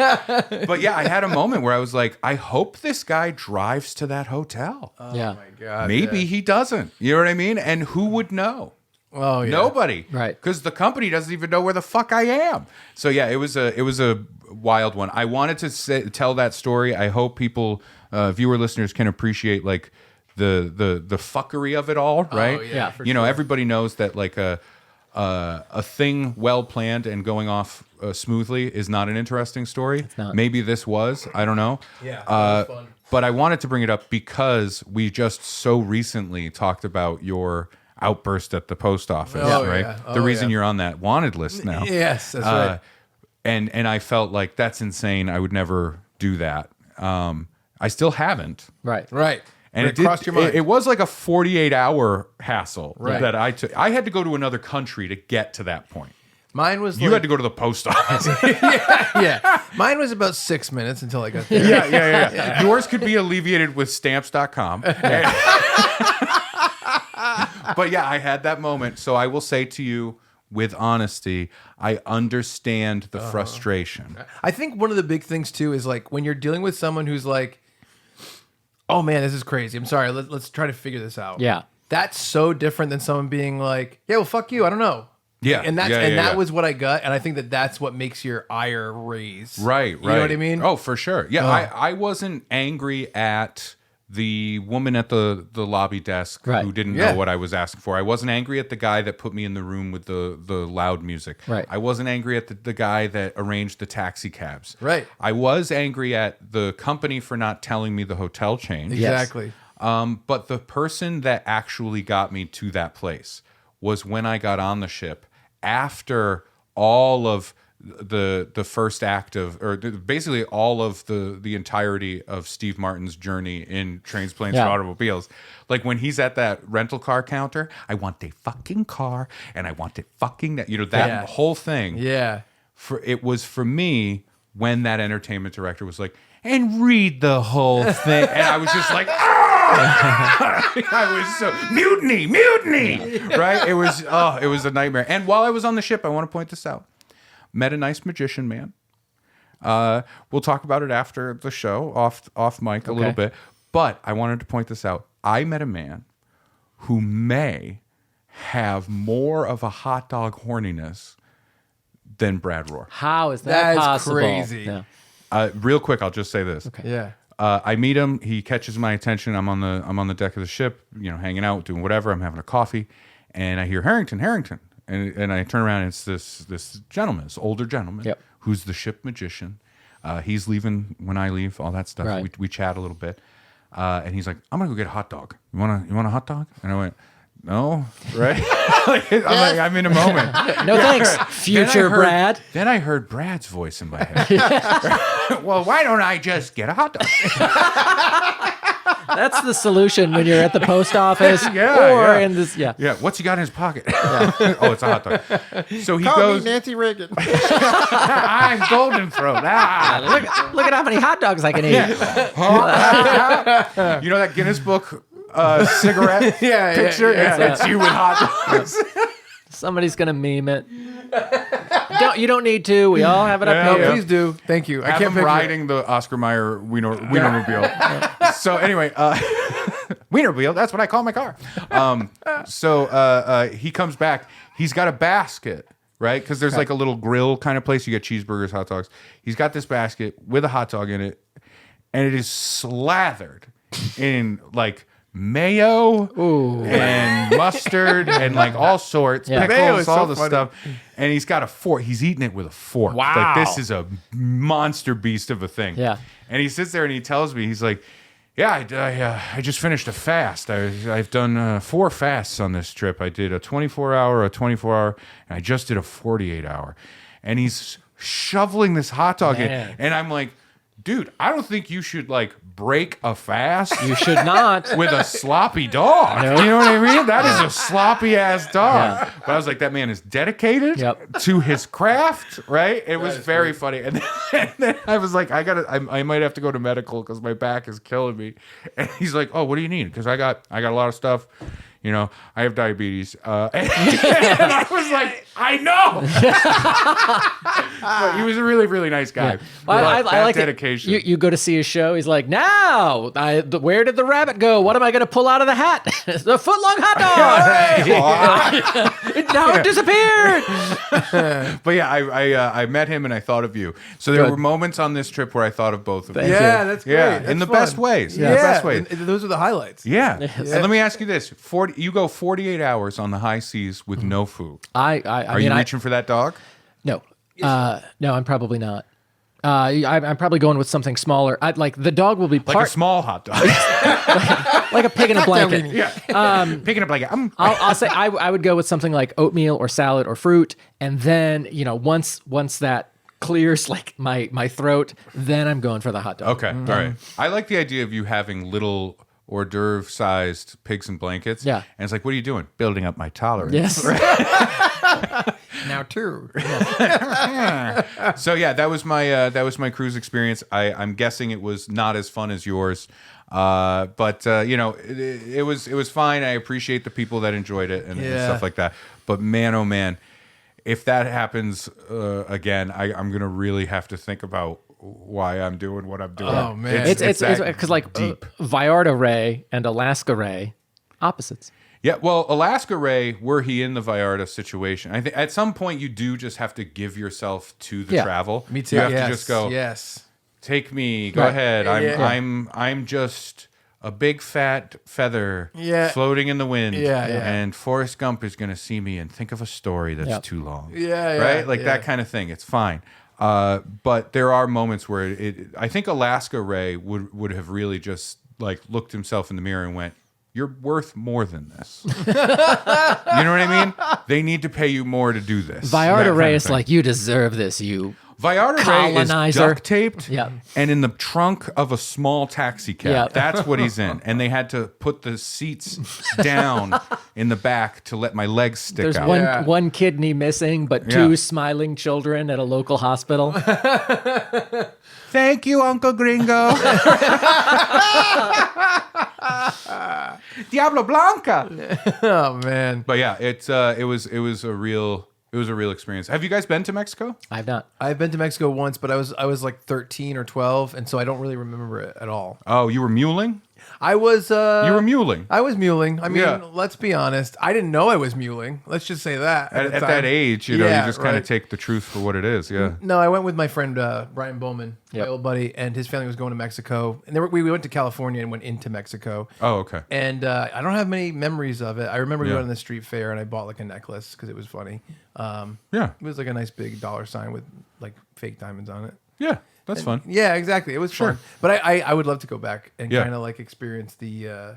But yeah, I had a moment where I was like, I hope this guy drives to that hotel. Yeah. God, Maybe he doesn't. You know what I mean? And who would know? Oh, yeah. Nobody. Right. Because the company doesn't even know where the fuck I am. So yeah, it was a wild one. I wanted to tell that story. I hope people, viewer listeners, can appreciate like the fuckery of it all. Right. yeah, for you know, everybody knows that like a thing well planned and going off smoothly is not an interesting story. It's not. Maybe this was. I don't know. Yeah, that was fun. But I wanted to bring it up because we just so recently talked about your outburst at the post office, Oh, right? yeah. The Oh, reason yeah. you're on that wanted list now. Yes, that's right. And I felt like that's insane. I would never do that. I still haven't. Right. Right. And it crossed your mind. It was like a 48-hour hassle Right. that I took. I had to go to another country to get to that point. Mine was You like, had to go to the post office. yeah. Mine was about 6 minutes until I got there. yeah. Yours could be alleviated with stamps.com. But yeah, I had that moment. So I will say to you with honesty, I understand the frustration. I think one of the big things too is like when you're dealing with someone who's like, "Oh man, this is crazy. I'm sorry. Let's try to figure this out." Yeah. That's so different than someone being like, "Yeah, well, fuck you. I don't know." Yeah. And that's Yeah, that yeah. was what I got, and I think that's what makes your ire raise. Right. You know what I mean? Oh, for sure. Yeah, I wasn't angry at the woman at the lobby desk Right. who didn't Yeah. know what I was asking for. I wasn't angry at the guy that put me in the room with the loud music. Right. I wasn't angry at the guy that arranged the taxi cabs. Right. I was angry at the company for not telling me the hotel chain. Exactly. But the person that actually got me to that place was when I got on the ship after all of the first act of, or basically all of the entirety of Steve Martin's journey in Trains, Planes, Yeah. and Automobiles. Like when he's at that rental car counter, I want a fucking car and I want it fucking that, you know, that Yeah. whole thing. Yeah. It was for me when that entertainment director was like, and read the whole thing. And I was just like, I was so mutiny, right? It was a nightmare. And while I was on the ship, I want to point this out. Met a nice magician man. We'll talk about it after the show, off mic a little bit. But I wanted to point this out. I met a man who may have more of a hot dog horniness than Brad Rohr. How is that That is possible? crazy. Yeah. Real quick, I'll just say this. Yeah. I meet him. He catches my attention. I'm on the deck of the ship, you know, hanging out, doing whatever. I'm having a coffee, and I hear Harrington, and I turn around and it's this gentleman, this older gentleman, Yep. who's the ship magician. He's leaving when I leave, all that stuff. Right. We chat a little bit, and he's like, "I'm gonna go get a hot dog. You want a hot dog?" And I went, "No, right?" I'm in a moment. No thanks, future Brad. Then I heard Brad's voice in my head. Well, why don't I just get a hot dog? That's the solution when you're at the post office Yeah, or yeah. in this. Yeah. Yeah, what's he got in his pocket? Oh, it's a hot dog. So he goes, Nancy Reagan. I'm golden throat. Look at how many hot dogs I can eat. You know that Guinness Book cigarette Yeah, picture? yeah. It's you with hot dogs. Somebody's gonna meme it. You don't need to. We all have it up Yeah, here. No, please do. Thank you. I Have can't him picture it. riding the Oscar Mayer Wienermobile. So anyway, Wienermobile, that's what I call my car. So he comes back. He's got a basket, right? Because there's like a little grill kind of place. You get cheeseburgers, hot dogs. He's got this basket with a hot dog in it, and it is slathered in like mayo and mustard and like all sorts, pickles, all the stuff. And he's got a fork. He's eating it with a fork. Wow. Like this is a monster beast of a thing. Yeah. And he sits there and he tells me, he's like, yeah, I just finished a fast. I've done 4 fasts on this trip. I did a 24-hour, a 24-hour, and I just did a 48-hour. And he's shoveling this hot dog in. And I'm like, dude, I don't think you should like break a fast. You should not. With a sloppy dog. No. You know what I mean? That is a sloppy ass dog. Yeah. But I was like, that man is dedicated to his craft, right? It was very funny. And then I was like, I might have to go to medical because my back is killing me. And he's like, oh, what do you need? Because I got a lot of stuff. You know, I have diabetes. And I was like, I know. But he was a really, really nice guy. Yeah. Well, I like dedication. You go to see a show. He's like, now, where did the rabbit go? What am I going to pull out of the hat? The footlong hot dog. Now it disappeared. But yeah, I met him and I thought of you. So there were moments on this trip where I thought of both of you. Yeah, that's great. Yeah, That's in the fun. best ways. Yeah, In the best ways. And those are the highlights. Yeah. And let me ask you this. You go 48 hours on the high seas with no food. Are you reaching for that dog? No. No, I'm probably not. I'm probably going with something smaller. The dog will be Like a small hot dog. like a pig in a blanket. Yeah. Pig in a blanket. I'll say I would go with something like oatmeal or salad or fruit, and then once that clears like my throat, then I'm going for the hot dog. Okay. All right. I like the idea of you having little hors d'oeuvre sized pigs and blankets. Yeah. And it's like, what are you doing? Building up my tolerance. Yes. Now too. So yeah, that was my cruise experience. I'm guessing it was not as fun as yours. But it was fine. I appreciate the people that enjoyed it and stuff like that. But man, oh man, if that happens again, I'm gonna really have to think about why I'm doing what I'm doing. Oh man, it's because like deep. Vallarta Ray and Alaska Ray, opposites. Yeah, well, Alaska Ray, were he in the Vallarta situation, I think at some point you do just have to give yourself to the travel. Me too. You have to just go. Yes. Take me. Go Right. ahead. Yeah. I'm just a big fat feather floating in the wind. Yeah. And Forrest Gump is going to see me and think of a story that's too long. Yeah. Right? Like that kind of thing. It's fine. But there are moments where I think Alaska Ray would have really just like looked himself in the mirror and went, you're worth more than this. You know what I mean? They need to pay you more to do this. Vallarta Ray is like, you deserve this, you Vallarta Ray is colonizer. duct taped and in the trunk of a small taxi cab. Yeah. That's what he's in. And they had to put the seats down in the back to let my legs stick There's out. one kidney missing, but 2 smiling children at a local hospital. Thank you, Uncle Gringo. Diablo Blanca. Oh man. But yeah, it was a real experience. Have you guys been to Mexico? I've not. I've been to Mexico once, but I was like 13 or 12, and so I don't really remember it at all. Oh, you were muling? I was. You were muling. I was muling. I mean, Yeah. let's be honest. I didn't know I was muling. Let's just say that. At the that time. age, you just kind of right. take the truth for what it is. Yeah. No, I went with my friend Brian Bowman, my Yep. old buddy, and his family was going to Mexico. And we went to California and went into Mexico. Oh, okay. And I don't have many memories of it. I remember Yeah. going to the street fair and I bought like a necklace because it was funny. Yeah. It was like a nice big $sign with like fake diamonds on it. Yeah. That's fun. Yeah, exactly. It was fun. But I would love to go back and Yeah. kind of like experience the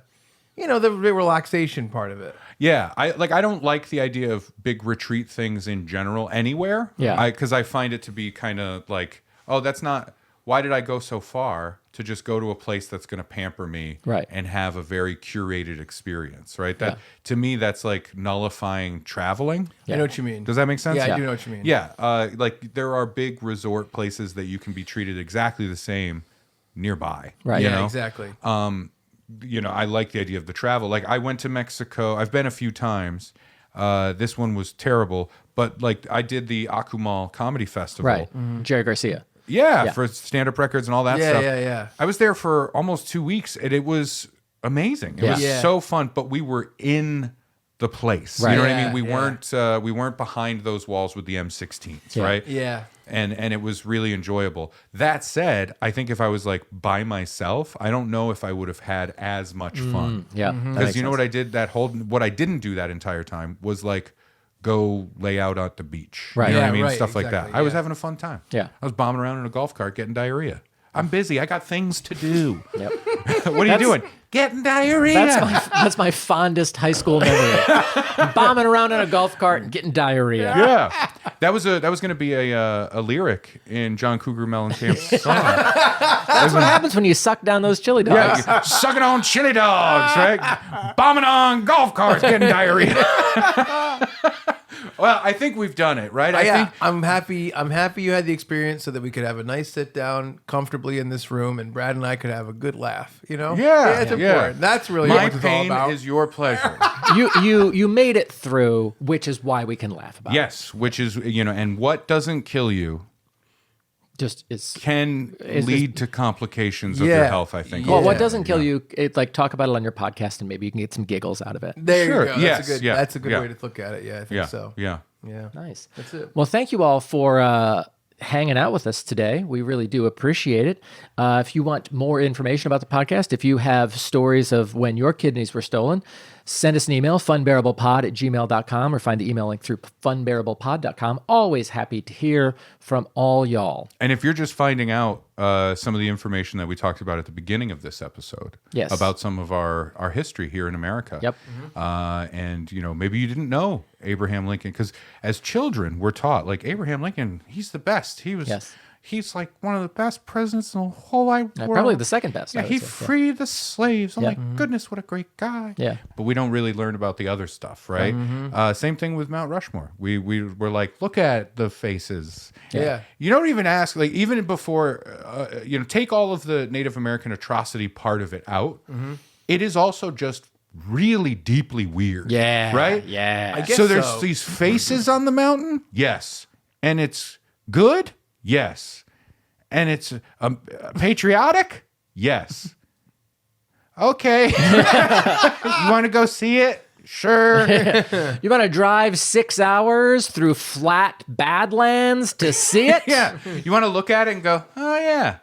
the relaxation part of it. Yeah, I don't like the idea of big retreat things in general anywhere. Yeah. Because I find it to be kind of like, oh, that's not. Why did I go so far to just go to a place that's going to pamper me Right. and have a very curated experience? Right. That to me, that's like nullifying traveling. I know what you mean. Does that make sense? Yeah, I do know what you mean. Yeah, like there are big resort places that you can be treated exactly the same nearby. Right. You Yeah, know? exactly. I like the idea of the travel. Like I went to Mexico. I've been a few times. This one was terrible, but like I did the Akumal Comedy Festival. Right. Jerry Garcia. Yeah, Yeah. for stand-up records and all that Yeah, stuff. yeah. I was there for almost 2 weeks, and it was amazing. It Yeah. was Yeah. so fun, but we were in the place. Right. You know what I Yeah, mean? yeah. We weren't behind those walls with the M16s, Yeah. right? Yeah. And it was really enjoyable. That said, I think if I was like by myself, I don't know if I would have had as much fun. Yeah. Because you know what I did what I didn't do that entire time was like go lay out at the beach. Right. You know what I Yeah, mean? right, Stuff like that. exactly, I was yeah. having a fun time. Yeah. I was bombing around in a golf cart getting diarrhea. I'm busy. I got things to do. Yep. What are you doing? Getting diarrhea. That's my fondest high school memory. Bombing around in a golf cart and getting diarrhea. Yeah, that was going to be a lyric in John Cougar Mellencamp's song. That's what happens when you suck down those chili dogs. Yeah, sucking on chili dogs, right? Bombing on golf carts, getting diarrhea. Well, I think we've done it, right? I think I'm happy. I'm happy you had the experience so that we could have a nice sit down comfortably in this room, and Brad and I could have a good laugh. You know? Yeah, it's yeah. important. That's really my what it's all pain about. is your pleasure. You made it through, which is why we can laugh about it. Yes, which is and what doesn't kill you Just it's can Is lead to complications of your Yeah. health. I think. well, what Yeah. doesn't kill you, it like talk about it on your podcast and maybe you can get some giggles out of it. There Sure, you go. yes, That's a good. yeah, That's a good yeah. way to look at it. Yeah, I think Yeah, so. yeah. Yeah. Nice. That's it. Well, thank you all for hanging out with us today. We really do appreciate it. If you want more information about the podcast, if you have stories of when your kidneys were stolen, send us an email, funbearablepod@gmail.com, or find the email link through funbearablepod.com. Always happy to hear from all y'all. And if you're just finding out some of the information that we talked about at the beginning of this episode, Yes. about some of our history here in America, Yep. and maybe you didn't know Abraham Lincoln, because as children we're taught like Abraham Lincoln, he's the best. Yes. He's like one of the best presidents in the whole wide world. Probably the second best. Yeah, I would he say. freed the slaves. Oh Yeah. my goodness, what a great guy. Yeah. But we don't really learn about the other stuff, right? Same thing with Mount Rushmore. We were like, look at the faces. Yeah. You don't even ask, like, even before, take all of the Native American atrocity part of it out. It is also just really deeply weird. Yeah. Right? Yeah. I guess So there's so. these faces on the mountain? Yes. And it's good? Yes. And it's patriotic? Yes. Okay. You want to go see it? Sure. You want to drive 6 hours through flat Badlands to see it? Yeah. You want to look at it and go, oh, yeah.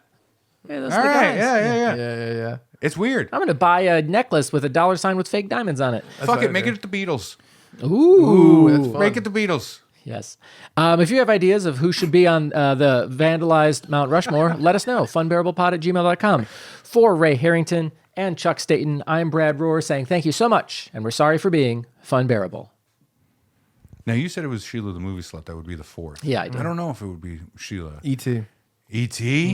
Hey, that's All the right. guys. Yeah. Yeah. It's weird. I'm going to buy a necklace with a $sign with fake diamonds on it. Fuck what it. I Make do. it the Beatles. Ooh. That's fun. Make it the Beatles. Yes. If you have ideas of who should be on the vandalized Mount Rushmore, let us know. Funbearablepod@gmail.com. For Ray Harrington and Chuck Staten, I'm Brad Rohr saying thank you so much, and we're sorry for being Funbearable. Now, you said it was Sheila the movie slut. That would be the fourth. Yeah, I did. I don't know if it would be Sheila. E.T. E.T.?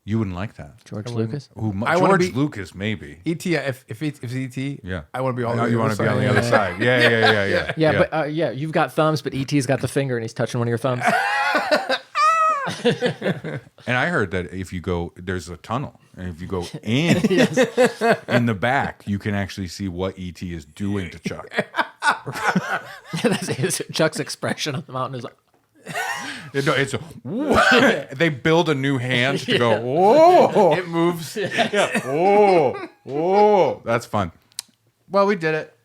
You wouldn't like that. George Lucas? Ooh, I wanna George be- Lucas, maybe. E.T. If it's E.T. Yeah. I want to be all. Oh, the you other want to be on side. the other side. Yeah. Yeah, but you've got thumbs, but ET's got the finger and he's touching one of your thumbs. And I heard that if you go, there's a tunnel, and if you go in in the back, you can actually see what E.T. is doing to Chuck. That's Chuck's expression on the mountain is like, It's they build a new hand to go, whoa, It moves. whoa, that's fun. Well, we did it.